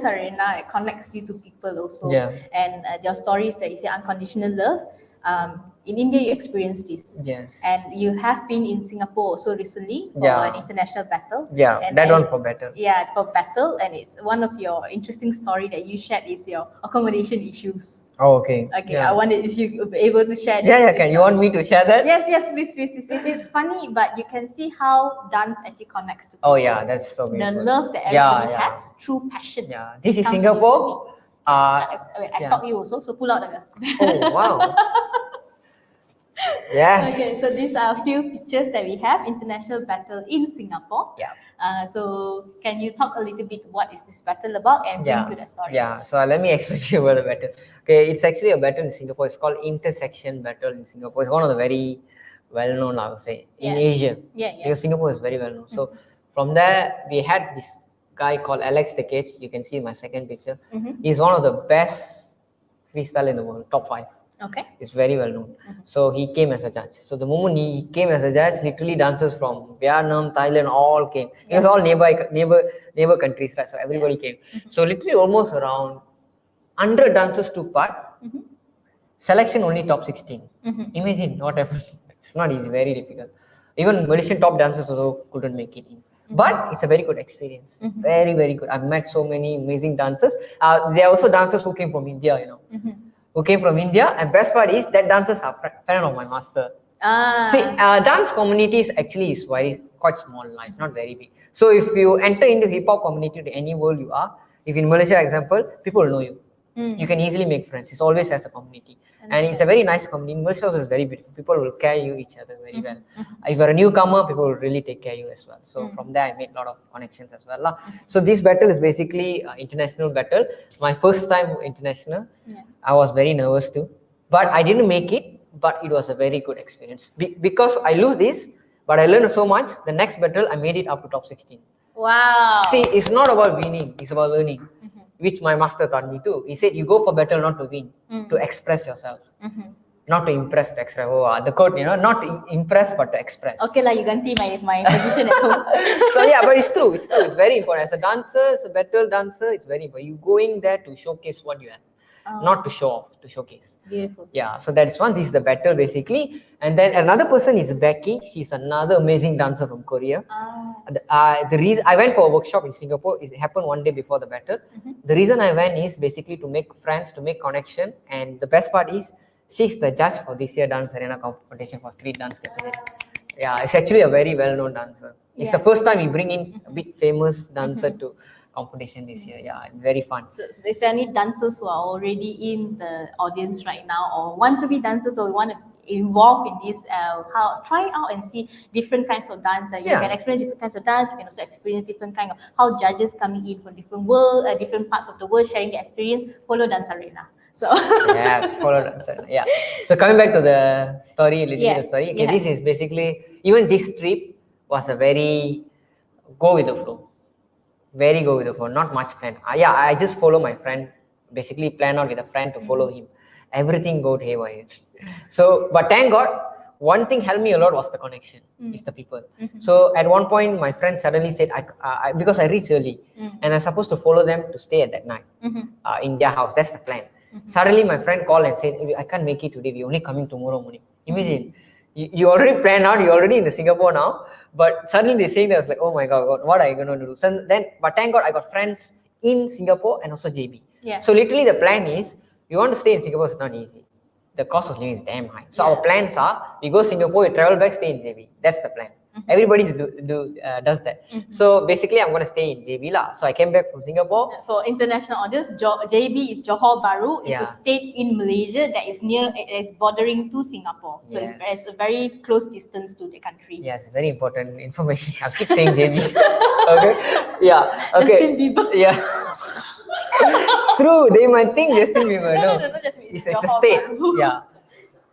arena, it connects you to people also. Yeah. And your stories that you say unconditional love. In India, you experienced this. Yes. And you have been in Singapore also recently for an international battle. Yeah, and that one for battle. Yeah, for battle. And it's one of your interesting story that you shared is your accommodation issues. Oh, okay. Okay, yeah. I wanted if you be able to share. Yeah, can you want me to share that? Yes, please. It's funny, but you can see how dance actually connects to people. Oh yeah, that's so beautiful. The love that everybody has through passion. Yeah, this is Singapore. I stalk you also, so pull out the. Oh wow. Yes. Okay, so these are a few pictures that we have. International battle in Singapore. Yeah. So can you talk a little bit what is this battle about and bring to the story? Yeah. So let me explain to you about the battle. Okay, it's actually a battle in Singapore. It's called intersection battle in Singapore. It's one of the very well-known, I would say, in Asia. Yeah. Because Singapore is very well-known. So from there, we had this guy called Alex the Cage. You can see in my second picture. He's one of the best freestyle in the world, top 5. Okay. It's very well known. So he came as a judge. So the moment he came as a judge, literally dancers from Vietnam, Thailand, all came. It was all neighbor countries, right? So everybody came. So literally almost around 100 dancers took part. Selection only top 16. Imagine what happened. It's not easy, very difficult. Even Malaysian top dancers also couldn't make it in. But it's a very good experience. Very, very good. I've met so many amazing dancers. There are also dancers who came from India, who came from India, and best part is that dancers are friend of my master. See, dance communities actually is quite small, it's not very big. So if you enter into hip hop community to any world you are, if in Malaysia example, people will know you. You can easily make friends. It's always as a community. And it's a very nice community. Malaysia is very beautiful. People will care you each other very well. If you're a newcomer, people will really take care of you as well. So from there, I made a lot of connections as well. So this battle is basically international battle. My first time international. I was very nervous too. But I didn't make it. But it was a very good experience. Because I lose this, but I learned so much. The next battle, I made it up to top 16. Wow. See, it's not about winning. It's about learning. Which my master taught me too. He said, you go for battle not to win, to express yourself. Not to impress, to express. The quote, not to impress, but to express. Okay, you ganti my position as host. So yeah, but it's true. It's very important. As a dancer, as a battle dancer, it's very important. You going there to showcase what you have. Not to show off, to showcase. Beautiful. Yeah, so that's one. This is the battle basically. And then another person is Becky. She's another amazing dancer from Korea. The reason I went for a workshop in Singapore, it happened one day before the battle. The reason I went is basically to make friends, to make connection. And the best part is she's the judge for this year dance arena competition for street dance capacity. Yeah, it's actually a very well-known dancer. It's the first time we bring in a big famous dancer to competition this year. Yeah, very fun. So if any dancers who are already in the audience right now or want to be dancers or want to involve in this, try out and see different kinds of dance. You can experience different kinds of dance. You can also experience different kind of how judges coming in from different parts of the world sharing their experience. Follow Dance Arena. So Yes, followed answer. Yeah. So coming back to the story, a little bit of Yes, story. Okay, yeah. this is basically even this trip was a very go with the flow. Very go with the flow. Not much plan. Yeah, I just follow my friend. Basically, plan out with a friend to follow him. Everything got haywire. So, but thank God, one thing helped me a lot was the connection. Is the people. So at one point, my friend suddenly said, because I reached early, and I supposed to follow them to stay at that night in their house. That's the plan. Suddenly, my friend called and said, I can't make it today. We're only coming tomorrow morning. Imagine, you already planned out. You're already in the Singapore now, but suddenly they're saying that. I was like, oh my God, what are you going to do? So then, but thank God, I got friends in Singapore and also JB. Yeah. So literally, the plan is you want to stay in Singapore. It's not easy. The cost of living is damn high. So our plans are we go Singapore, we travel back, stay in JB. That's the plan. Everybody does that. So basically, I'm gonna stay in JB lah. So I came back from Singapore. For international audience, JB is Johor Bahru. It's Yeah. a state in Malaysia that is it's bordering to Singapore. So Yes. it's a very close distance to the country. Yes, very important information. I keep saying JB. Okay. Yeah. Okay. Justin Bieber. Yeah. True. They might think Justin Bieber. No, not Justin Bieber. it's a Johor state. Bahru. Yeah.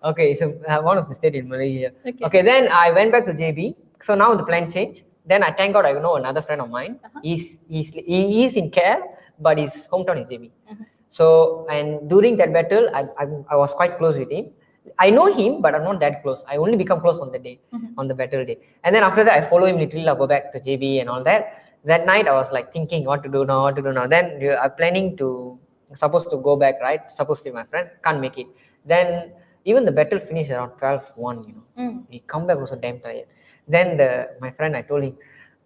Okay. So one of the state in Malaysia. Okay. Then I went back to JB. So now the plan changed. Then I thank God I know another friend of mine. He is in KL, but his hometown is JB. So and during that battle, I was quite close with him. I know him, but I'm not that close. I only become close on the day, on the battle day. And then after that, I follow him literally. I go back to JB and all that. That night, I was like thinking what to do now. Then I'm planning to supposed to go back, right? Supposed to be my friend, can't make it. Then even the battle finished around 12:01. We come back also damn tired. Then my friend, I told him,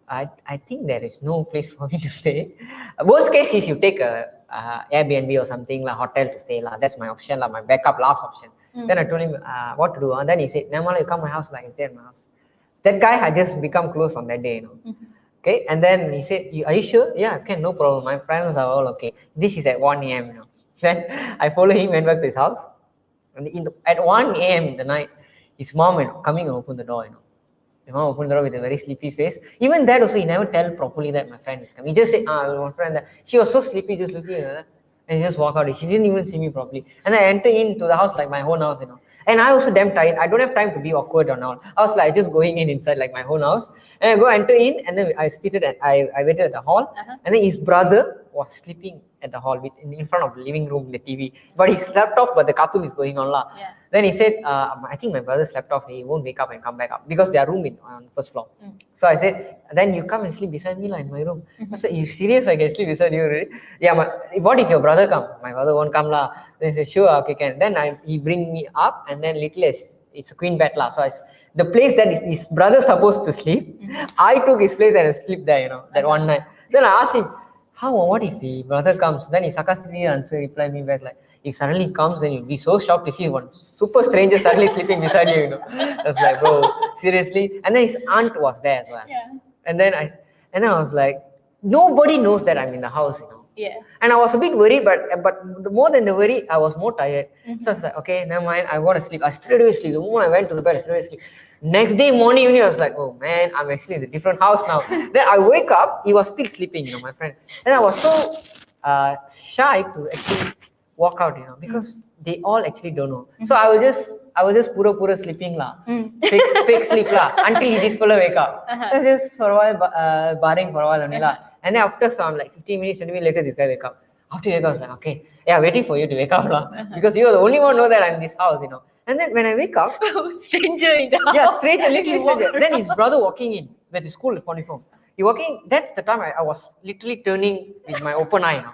I think there is no place for me to stay. Worst case is you take a Airbnb or something like hotel to stay lah. That's my option lah, my backup last option. Then I told him what to do. And then he said, Namala, you come my house, like I stay at my house. That guy had just become close on that day, Okay, and then he said, are you sure? Yeah, okay, no problem. My friends are all okay. This is at 1 a.m. Then I follow him, went back to his house. And at 1 a.m. in the night, his mom had coming and opened the door, My mom opened the door with a very sleepy face. Even that also, he never tell properly that my friend is coming. He just said, my friend. She was so sleepy, just looking at her. And he just walk out. She didn't even see me properly. And I enter into the house like my own house, And I also damn tired. I don't have time to be awkward or not. I was like just going inside like my own house. And I go enter in, and then I seated and I waited at the hall. And then his brother was sleeping at the hall in front of the living room, the TV. But he slept off, but the cartoon is going on lah. Yeah. Then he said, I think my brother slept off. He won't wake up and come back up because their room is on the first floor. So I said, then you come and sleep beside me lah in my room. I said, you serious? I can sleep beside you already? Yeah, what if your brother come? My brother won't come lah. Then he said, sure, okay, can. Then he bring me up, and then literally it's a queen bed lah. So the place that his brother supposed to sleep, I took his place and I slept there, that one night. Then I asked him, what if the brother comes? Then he sarcastically replied me back like, if suddenly comes, then you'll be so shocked to see one super stranger suddenly sleeping beside you, I was like, bro, seriously? And then his aunt was there as well. Yeah. And then I was like, nobody knows that I'm in the house, Yeah. And I was a bit worried, but more than the worry, I was more tired. So I was like, okay, never mind, I want to sleep. I straight away sleep. The moment I went to the bed, I straight away sleep. Next day morning, I was like, oh man, I'm actually in a different house now. Then I wake up, he was still sleeping, my friend. And I was so shy to actually walk out, because they all actually don't know. So I was just pura sleeping lah, fake sleep lah, until this fella wake up. I just for a while barring for a while only lah. And then after some like 15 minutes, 20 minutes later, this guy wake up. After he wake up, I was like, okay, yeah, waiting for you to wake up lah, because you are the only one know that I'm in this house, And then when I wake up, Stranger in the house. yeah, stranger, literally stranger. Then his brother walking in with his school uniform. He walking. That's the time I was literally turning with my open eye.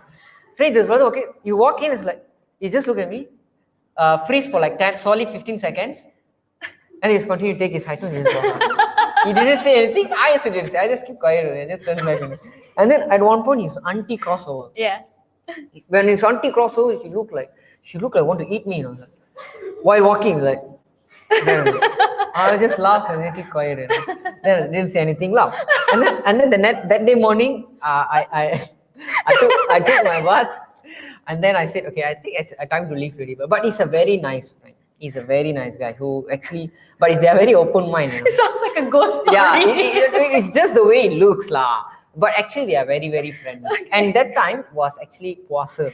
Right, the brother walking. You walk in, it's like he just look at me, freeze for like 10 solid 15 seconds, and he just continue to take his height and just walk out. He didn't say anything. I also didn't say. I just keep quiet and just turn back. And then at one point, his auntie crossover. Yeah. When his auntie crossover, she looked like want to eat me. While walking, like. Then I just laugh and then keep quiet. Then I didn't say anything. Laugh. And then that day morning, I took my bath, and then I said, okay, I think it's time to leave already. But he's a very nice friend. He's a very nice guy who actually, but they are very open minded. It sounds like a ghost story. Yeah, it's just the way it looks lah. But actually, they are very very friendly. Okay. And that time was actually puasa.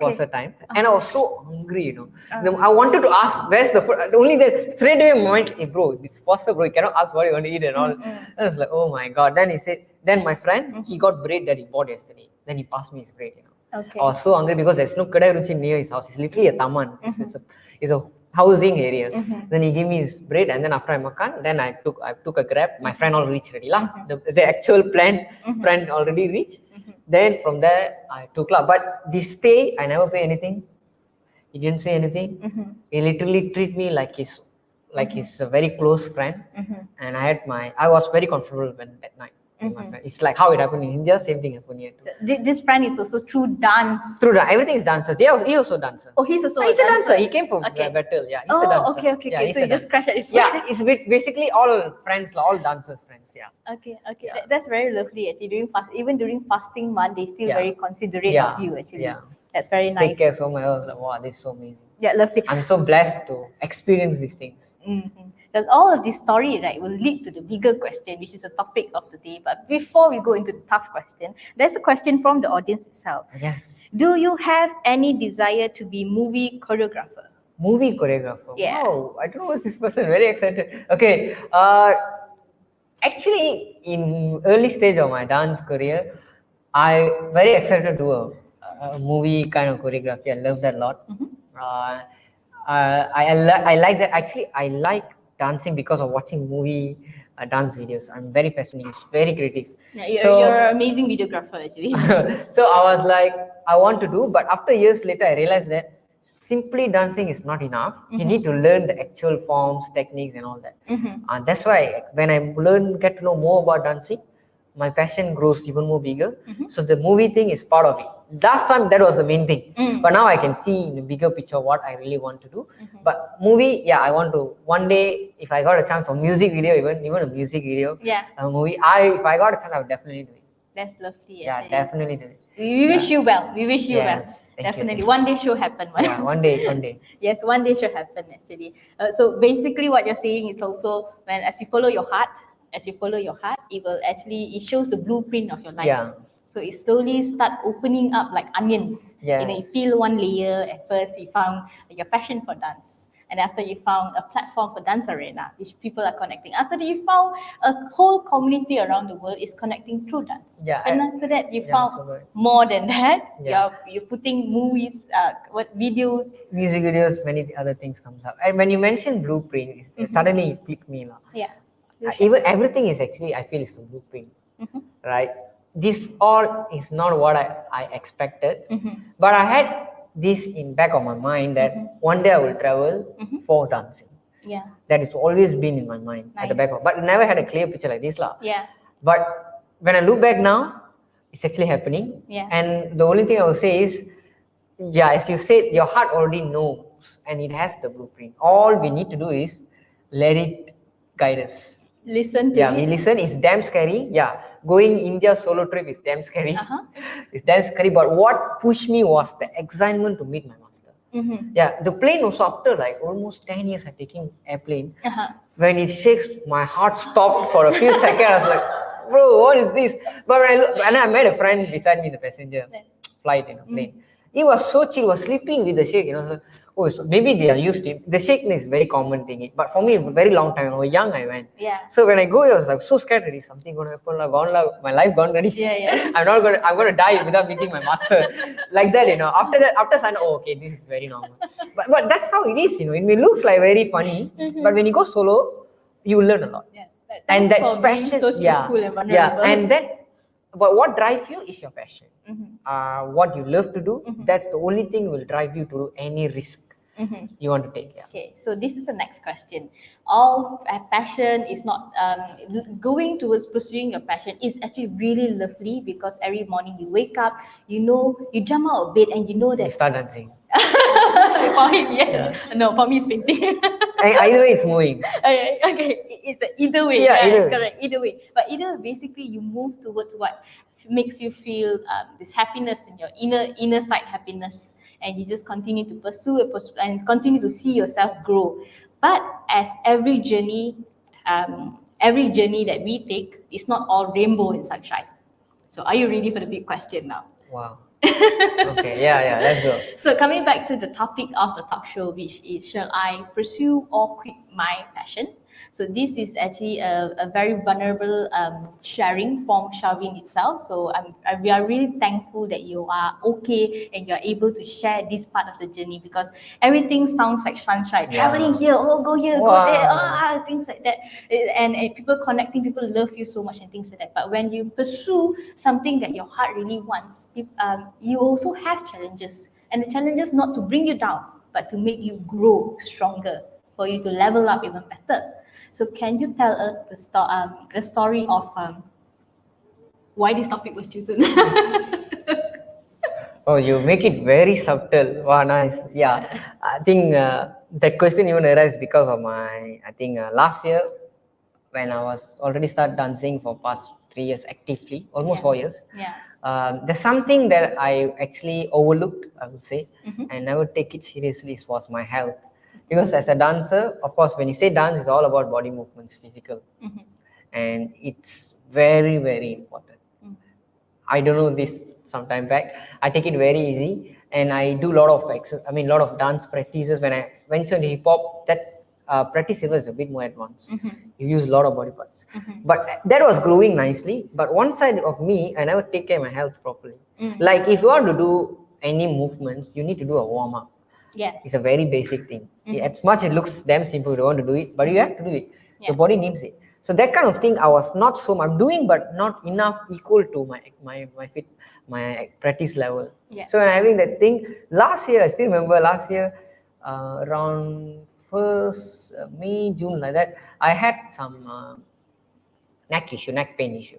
was the time, and I was so hungry, I wanted to ask where's the food. Only then straight away my mind, hey, bro, it's possible, bro. You cannot ask what you want to eat and all. And I was like, oh my god. Then he said, then my friend, he got bread that he bought yesterday. Then he passed me his bread. Okay. I was so hungry because there's no kadai ruchi near his house. It's literally a taman. It's a housing area. Then he gave me his bread, and then after I makan, then I took a grab. My friend all reached already lah. The actual planned friend already reached. Then from there I took lah. But this stay I never pay anything. He didn't say anything. He literally treat me like he's a very close friend. And I was very comfortable when that night. It's like how it happened in India, same thing happened here too. This friend is also through dance. Everything is dancer. He also dancer. Oh, he's also he's a dancer. He came from battle. Yeah, he's a dancer. Okay. Yeah, So you just crashed at his Yeah, it's with basically all friends, all dancers friends. Yeah. Okay. Yeah. That's very lovely actually. Even during fasting month, they still very considerate of you actually. Yeah. That's very nice. Take care so much. I was like, wow, this is so amazing. Yeah, lovely. I'm so blessed to experience these things. Because all of this story, right, will lead to the bigger question, which is the topic of the day. But before we go into the tough question, there's a question from the audience itself. Yeah. Do you have any desire to be movie choreographer? Movie choreographer. Yeah. Wow, I don't know what's this person. Very excited. Okay. Actually, in early stage of my dance career, I very excited to do a movie kind of choreography. I love that a lot. I like that. Actually, I like dancing because of watching movie dance videos. I'm very passionate. It's very creative. Yeah, you're an amazing videographer actually. So I was like, I want to do, but after years later, I realized that simply dancing is not enough. You need to learn the actual forms, techniques, and all that. And that's why when I get to know more about dancing, my passion grows even more bigger. So the movie thing is part of it. Last time that was the main thing, but now I can see in the bigger picture what I really want to do. But movie, yeah, I want to one day, if I got a chance for music video, even a music video, a movie, if I got a chance, I would definitely do it. That's lovely. Yeah, Actually. definitely do it. We wish you well. We wish you well. Thank Definitely. you. One day should happen. Yeah, one day. Yes, one day should happen actually. So basically what you're saying is also as you follow your heart, it shows the blueprint of your life. Yeah. So it slowly start opening up like onions. Yes. You peel one layer. At first you found your passion for dance. And after you found a platform for Dance Arena, which people are connecting. After that, you found a whole community around the world is connecting through dance. Yeah. And after that, you found more than that. Yeah. You're putting movies, videos. Music videos, many other things comes up. And when you mentioned blueprint, suddenly it clicked me. Yeah. Even everything is actually, I feel, is the blueprint. Right? This all is not what I expected. But I had this in back of my mind that one day I will travel for dancing. Yeah. That has always been in my mind at the back of, but I never had a clear picture like this lah. Yeah. But when I look back now, it's actually happening. Yeah. And the only thing I will say is, as you said, your heart already knows and it has the blueprint. All we need to do is let it guide us. Listen to it. We listen. It's damn scary. Yeah. Going India solo trip is damn scary. It's damn scary. But what pushed me was the excitement to meet my master. Yeah. The plane was after like almost 10 years of taking airplane. When it shakes, my heart stopped for a few seconds. I was like, bro, what is this? But when I met a friend beside me in the passenger flight, plane. He was so chill. He was sleeping with the shake. So maybe they are used to it. The shakiness is a very common thing. But for me, a very long time. I was young, I went. Yeah. So when I go, I was like so scared already. Something gonna happen. My life gone already. Yeah. I'm gonna die without meeting my master. Like that, After I know, okay, this is very normal. But that's how it is, It looks like very funny. But when you go solo, you learn a lot. Yeah. And that for passion, being so truthful and vulnerable. But what drives you is your passion. What you love to do, that's the only thing will drive you to do any risk you want to take. Yeah. Okay, so this is the next question. All passion is not going towards pursuing your passion is actually really lovely because every morning you wake up, you jump out of bed and you know that You start dancing. For him, yes. Yeah. No, for me it's painting. Either way, it's moving. Okay, it's either way. Yeah, either. Correct. Either way, but basically you move towards what makes you feel this happiness in your inner side happiness, and you just continue to pursue it and continue to see yourself grow. But as every journey that we take is not all rainbow and sunshine. So are you ready for the big question now? Wow. Okay, yeah, let's go. So coming back to the topic of the talk show, which is shall I pursue or quit my passion? So this is actually a very vulnerable sharing from Syarvin itself. So we are really thankful that you are okay and you are able to share this part of the journey, because everything sounds like sunshine. Traveling here, oh go here, go there, things like that. And people connecting, people love you so much and things like that. But when you pursue something that your heart really wants, you also have challenges. And the challenges not to bring you down, but to make you grow stronger, for you to level up even better. So can you tell us the story of why this topic was chosen? Oh, you make it very subtle. Wow, nice. Yeah, I think that question even arises because of I think last year when I was already start dancing for past 3 years actively, almost 4 years. Yeah. There's something that I actually overlooked, I would say, and never take it seriously was my health. Because as a dancer, of course, when you say dance, it's all about body movements, physical, and it's very, very important. I don't know this sometime back. I take it very easy, and I do a lot of lot of dance practices. When I venture into hip hop, that practice level is a bit more advanced. You use a lot of body parts, but that was growing nicely. But one side of me, I never take care of my health properly. Like if you want to do any movements, you need to do a warm up. Yeah. It's a very basic thing. As much it looks damn simple, you don't want to do it, but you have to do it. Your body needs it. So that kind of thing I was not so much doing, but not enough equal to my practice level. Yeah. So when having that thing last year, I still remember last year around first May, June like that, I had some neck pain issue.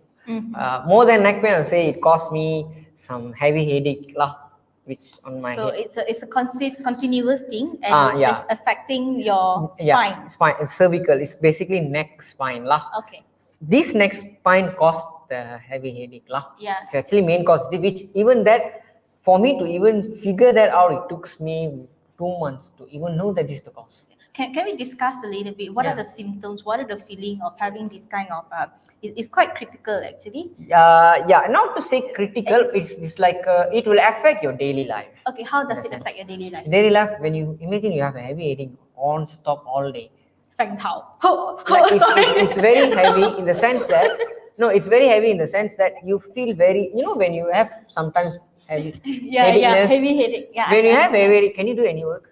More than neck pain, I would say it caused me some heavy headache lah, which on my So head. it's a continuous thing, and it's affecting your spine. Spine, cervical. It's basically neck spine lah. Okay. This neck spine caused the heavy headache lah. Yeah. It's actually main cause, which even that, for me to even figure that out, it took me 2 months to even know that this is the cause. Can we discuss a little bit? What are the symptoms? What are the feeling of having this kind of? It's quite critical actually. Not to say critical. It's like it will affect your daily life. Okay, how does it affect your daily life? Daily life, when you imagine you have a heavy headache on stop all day. Fang Tao. It's very heavy in the sense that it's very heavy in the sense that you feel very, when you have sometimes heavy heavy headache. Yeah, when you have heavy headache, can you do any work?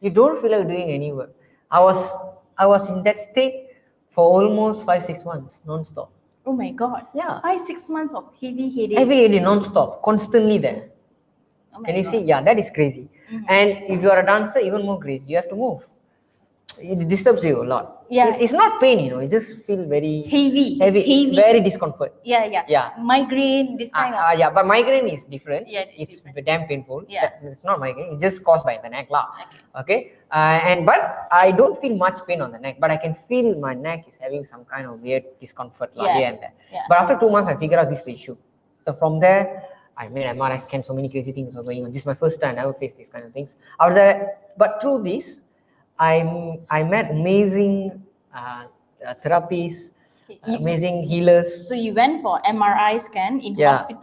You don't feel like doing any work. I was in that state for almost 5-6 months non-stop. Oh my god. Yeah. 5-6 months of heavy headache. Heavy headache non-stop, constantly there. Oh my Can you god. see? Yeah, that is crazy. And if you are a dancer, even more crazy. You have to move. It disturbs you a lot. Yeah. It's not pain, it just feel very Heavy. It's heavy. very discomfort. Yeah. Migraine, this kind of. But migraine is different. Yeah, it's damn painful. Yeah. It's not migraine. It's just caused by the neck lah. Okay. But I don't feel much pain on the neck, but I can feel my neck is having some kind of weird discomfort lah here and there. Yeah. But after 2 months, I figured out this is the issue. So from there, I made MRI scan. So many crazy things were going on. This is my first time I ever faced these kind of things. But through this, I met amazing therapies, amazing healers. So you went for MRI scan in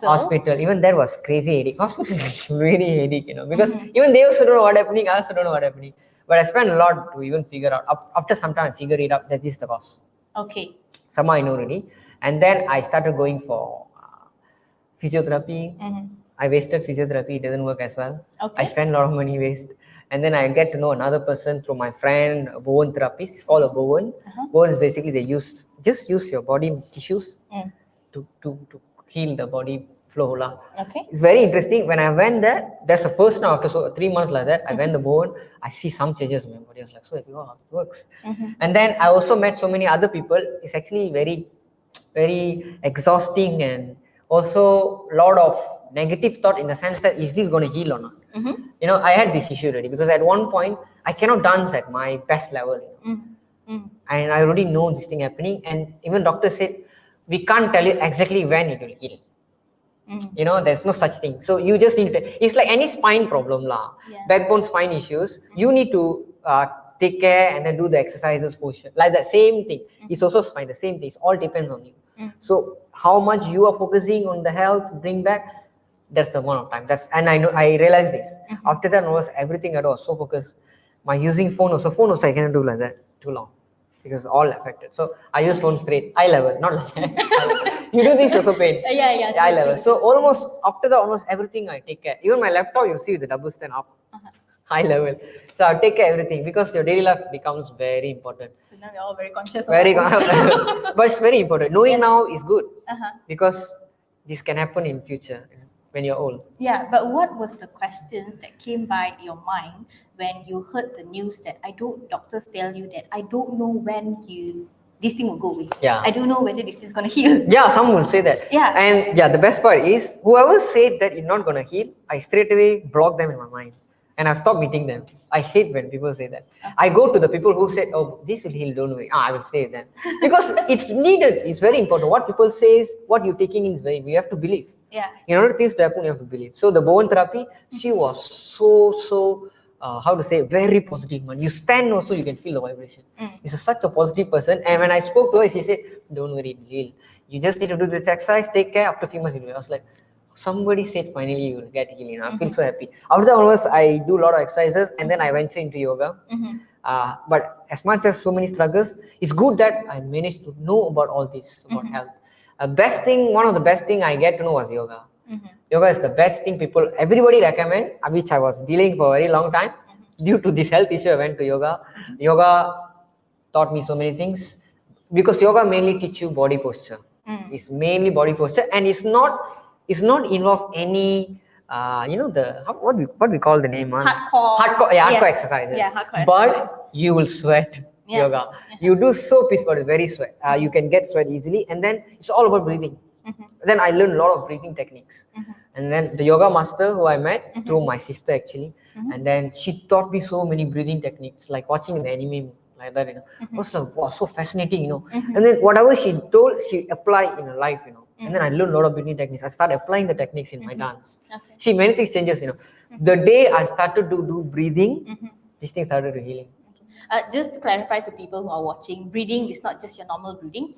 hospital. Even that was crazy headache. Hospital was really headache, because even they also don't know what happening. I also don't know what happening. But I spent a lot to even figure out. After some time, I figured it out that this is the cause. Okay. Somehow I know already. And then I started going for physiotherapy. I wasted physiotherapy. It doesn't work as well. Okay. I spent a lot of money waste. And then I get to know another person through my friend, a Bowen therapist. It's called a Bowen. Bowen is basically they use your body tissues to heal the body flow lah. Okay. It's very interesting. When I went there, that's the first time after 3 months like that, I went the Bowen. I see some changes in my body. I was like, so it works. And then I also met so many other people. It's actually very, very exhausting, and also a lot of negative thought in the sense that is this going to heal or not? I had this issue already because at one point I cannot dance at my best level. And I already know this thing happening, and even doctor said we can't tell you exactly when it will heal. There's no such thing. So you just need to. It's like any spine problem lah, backbone spine issues. You need to take care and then do the exercises, posture, like that same thing. It's also spine, the same thing. It all depends on you. So how much you are focusing on the health, bring back. That's the amount of time. And I realized this. After that, everything I do was so focused. My using phone also I cannot do like that too long because all affected. So I use phone straight, eye level, not like that. You do this also pain. Yeah. Eye level. So almost after that, almost everything I take care. Even my laptop, you see the double stand up, high level. So I take care of everything because your daily life becomes very important. So now we're all very conscious of Very our posture. but it's very important. Knowing now is good because this can happen in future when you're old. Yeah, but what was the questions that came by your mind when you heard the news that doctors tell you that I don't know when this thing will go away. Yeah. I don't know whether this is gonna heal. Yeah, some will say that. Yeah. And yeah, the best part is whoever said that it's not gonna heal, I straight away block them in my mind. And I stop meeting them. I hate when people say that. I go to the people who said, "Oh, this will heal, don't worry." I will stay with them because it's needed. It's very important. What people say is what you're taking in is very. You have to believe. Yeah. In order for this to happen, you have to believe. So the bone therapy, she was so how to say, very positive man. You stand also, you can feel the vibration. She's such a positive person. And when I spoke to her, she said, "Don't worry, it will heal. You just need to do this exercise. Take care. After a few months, you will." I was like, somebody said finally you will get healing. I feel so happy. After that onwards, I do a lot of exercises and then I venture into yoga. But as much as so many struggles, it's good that I managed to know about all this, about health. One of the best thing I get to know was yoga. Yoga is the best thing everybody recommend, which I was dealing for a very long time. Due to this health issue, I went to yoga. Yoga taught me so many things because yoga mainly teach you body posture. It's mainly body posture and it's not involve any what we call the name hardcore exercises. Yeah, hardcore but exercise. You will sweat yoga. You do so peaceful, it's very sweat. You can get sweat easily and then it's all about breathing. Then I learned a lot of breathing techniques. And then the yoga master who I met through my sister actually, and then she taught me so many breathing techniques, like watching the anime like that, I was like, wow, so fascinating, And then whatever she told, she applied in her life, And then I learned a lot of breathing techniques. I started applying the techniques in my dance. Okay. See, many things changes, The day I started to do breathing, this thing started to healing. Just to clarify to people who are watching, breathing is not just your normal breathing.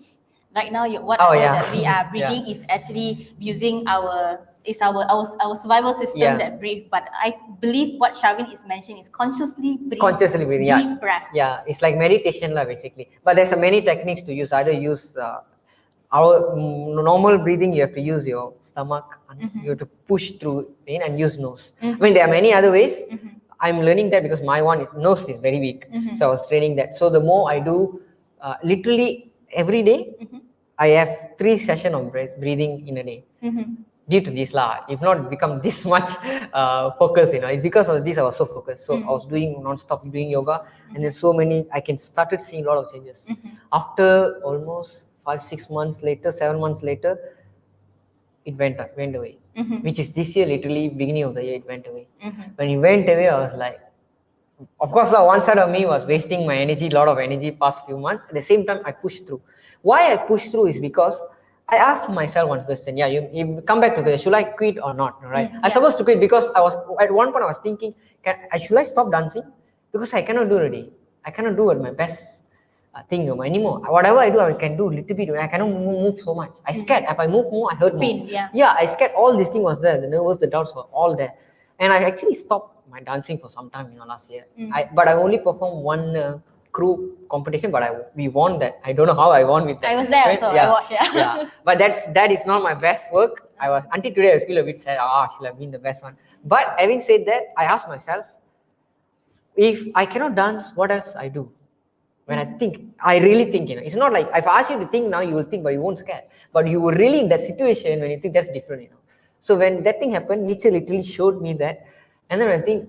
Right now, that we are breathing is actually using our survival system that breathe. But I believe what Syarvin is mentioning is consciously breathing. Deep breath. Yeah, it's like meditation basically. But there's many techniques to use. Either use our normal breathing, you have to use your stomach, you have to push through in and use nose. I mean, there are many other ways. I'm learning that because my nose is very weak. So I was training that. So the more I do, literally every day, I have 3 sessions of breathing in a day. Due to this if not become this much focused, it's because of this I was so focused. So I was doing non-stop doing yoga, and then I started seeing a lot of changes. After almost 5-6 months later, 7 months later, it went away. Which is this year, literally beginning of the year, it went away. When it went away, I was like, of course, one side of me was wasting my energy, a lot of energy past few months. At the same time, I pushed through. Why I pushed through is because I asked myself one question. Yeah, you come back to this. Should I quit or not? Right? I supposed to quit because I was at one point I was thinking, should I stop dancing? Because I cannot do it already. I cannot do it my best thing anymore. Whatever I do, I can do a little bit. I cannot move so much. I scared. If I move more, I hurt more. Yeah, I scared. All this thing was there. The nerves, the doubts were all there. And I actually stopped my dancing for some time, last year. But I only performed one crew competition, but we won that. I don't know how I won with that. I was there, so I watched. Yeah. But that is not my best work. Until today I feel a bit sad. I should have been the best one. But having said that, I asked myself, if I cannot dance, what else I do? When I really think, it's not like if I ask you to think now, you will think, but you won't scare. But you were really in that situation when you think, that's different, So when that thing happened, nature literally showed me that. And then I think,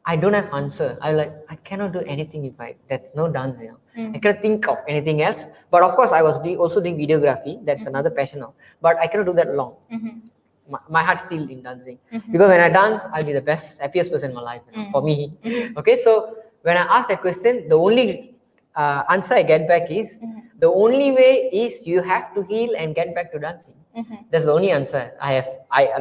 I don't have answer. I cannot do anything if that's no dance, I cannot think of anything else. But of course, I was also doing videography. That's another passion now. But I cannot do that long. My heart's still in dancing. Because when I dance, I'll be the best, happiest person in my life, for me. Okay, so when I asked that question, the only answer I get back is, the only way is you have to heal and get back to dancing. That's the only answer I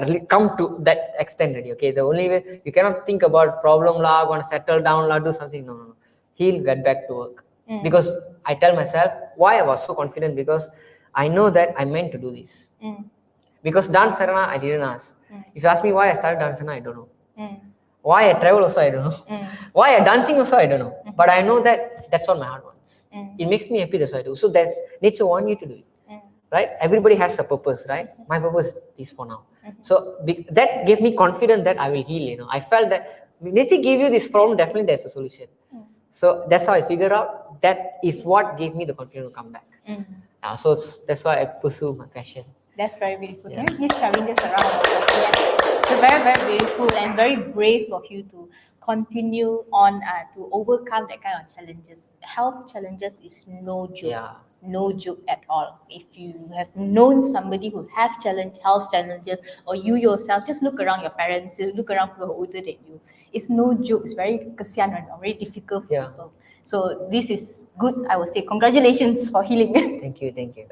really come to that extent already. Okay, the only way, you cannot think about problem want to settle down do something. No. Heal, get back to work. Because I tell myself why I was so confident, because I know that I meant to do this. Because dance sarana, I didn't ask. If you ask me why I started dancing, I don't know. Why I travel also, I don't know. Why I dancing also, I don't know. But I know that that's what my heart wants. It makes me happy, that's what I do. So that's nature want you to do it. Right? Everybody has a purpose, right? My purpose is for now. So that gave me confidence that I will heal, you know. I felt that nature gave you this problem, definitely there's a solution. So that's how I figured out. That is what gave me the confidence to come back. So that's why I pursue my passion. That's very beautiful. Can we give Syarvin just a round of applause? Yes. It's very, very beautiful and very brave of you to continue on to overcome that kind of challenges. Health challenges is no joke. Yeah. No joke at all. If you have known somebody who have health challenges, or you yourself, just look around your parents, just look around people who are older than you. It's no joke. It's very kesian right now, very difficult for people. So this is good, I would say. Congratulations for healing. Thank you. Okay.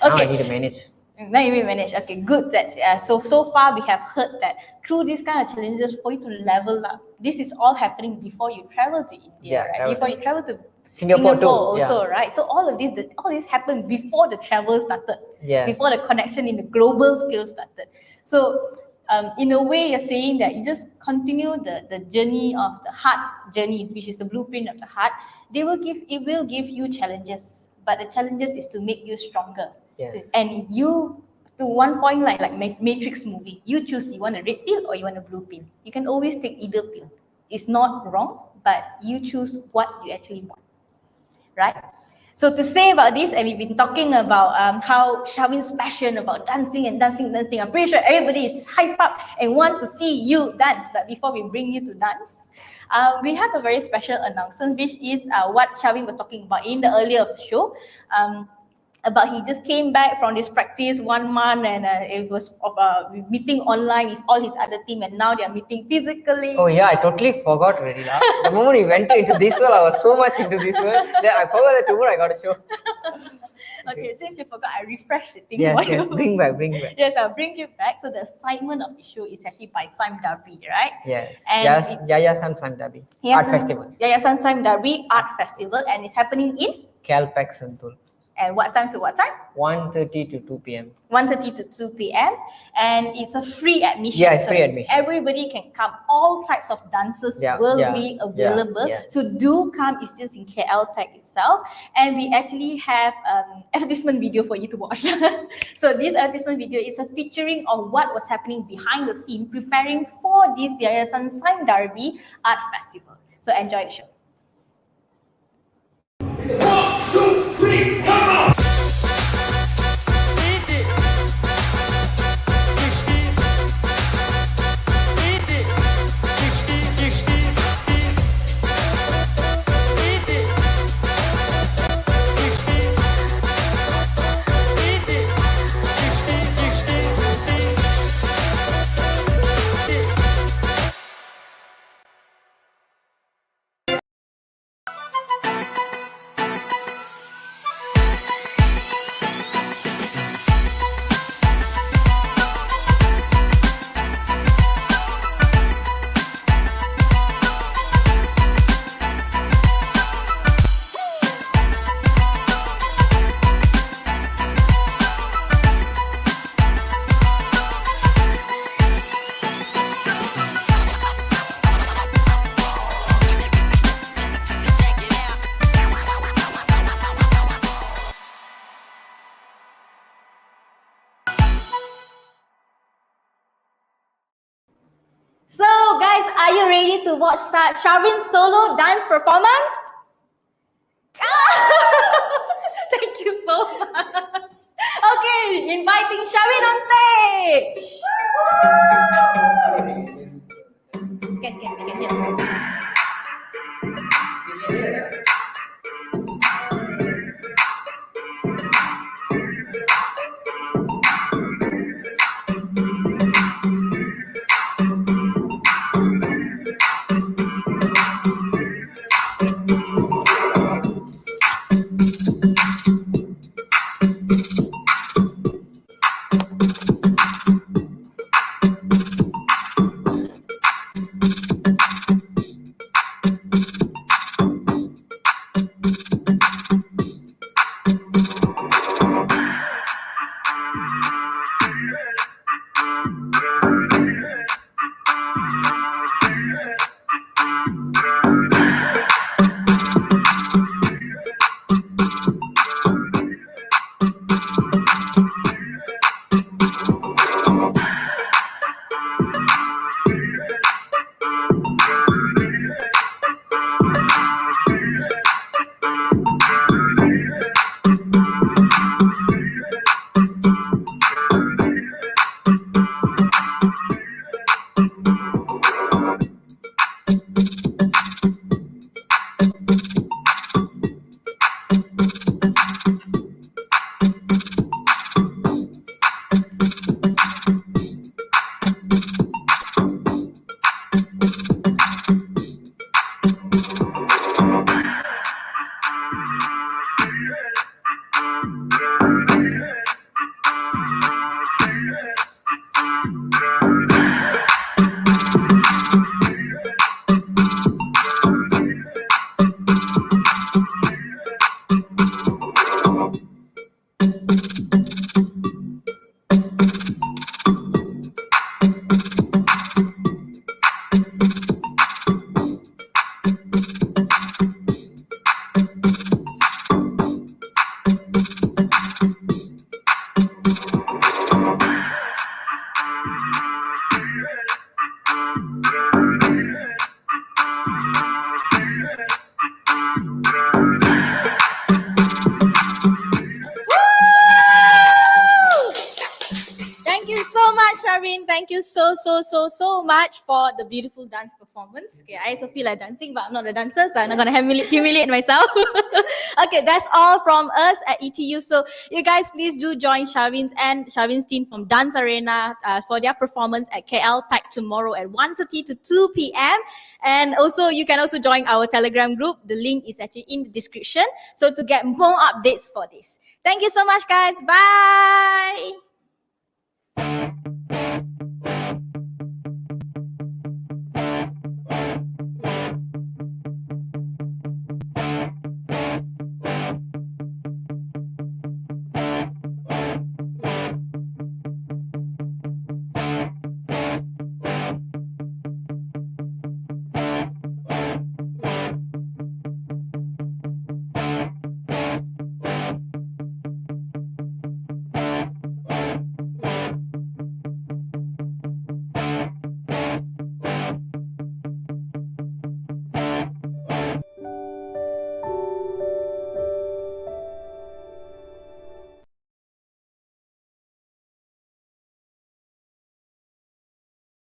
Now I need to manage. Now you will manage. Okay, good. That so far we have heard that through these kind of challenges, for you to level up, this is all happening before you travel to India, right? Before you travel to Singapore too, also, right? So all this happened before the travel started. Before the connection in the global scale started. So in a way, you're saying that you just continue the journey of the heart journey, which is the blueprint of the heart. It will give you challenges, but the challenges is to make you stronger. And you, to one point, like Matrix movie, you choose, you want a red pill or you want a blue pill. You can always take either pill. It's not wrong, but you choose what you actually want, right? So to say about this, and we've been talking about how Syarvin's passion about dancing. I'm pretty sure everybody is hyped up and want to see you dance. But before we bring you to dance, we have a very special announcement, which is what Syarvin was talking about in the earlier of the show. About he just came back from this practice 1 month, and it was meeting online with all his other team, and now they are meeting physically. Oh yeah, I totally forgot already. The moment we went into this world, I was so much into this world that I forgot that tomorrow I got a show. Okay, since you forgot, I refreshed the thing. Yes, bring back. Yes, I'll bring you back. So the assignment of the show is actually by Syme Darby, right? Yes. And Yayasan Syme Darby Art Festival. Yayasan Syme Darby Art Festival, and it's happening in Calpac Sentul. And what time to what time? 1:30 to 2 p.m. 1:30 to 2 p.m. And it's a free admission. Yeah, it's free admission. Everybody can come. All types of dances will be available. So do come. It's just in KL Pack itself. And we actually have advertisement video for you to watch. So this advertisement video is a featuring of what was happening behind the scene preparing for this Yayasan Syme Darby Art Festival. So enjoy the show. 1, 2, 3, come on! So guys, are you ready to watch Syarvin's solo dance performance? Thank you so much. Okay, inviting Syarvin on stage. Can hear. Syarvin, thank you so much for the beautiful dance performance. Okay, I also feel like dancing, but I'm not a dancer, so I'm not gonna humiliate myself. Okay, that's all from us at ETU. So you guys please do join Syarvin's team from Dance Arena for their performance at KL Pack tomorrow at 1:30 to 2 p.m. And also you can also join our Telegram group. The link is actually in the description. So to get more updates for this. Thank you so much, guys. Bye.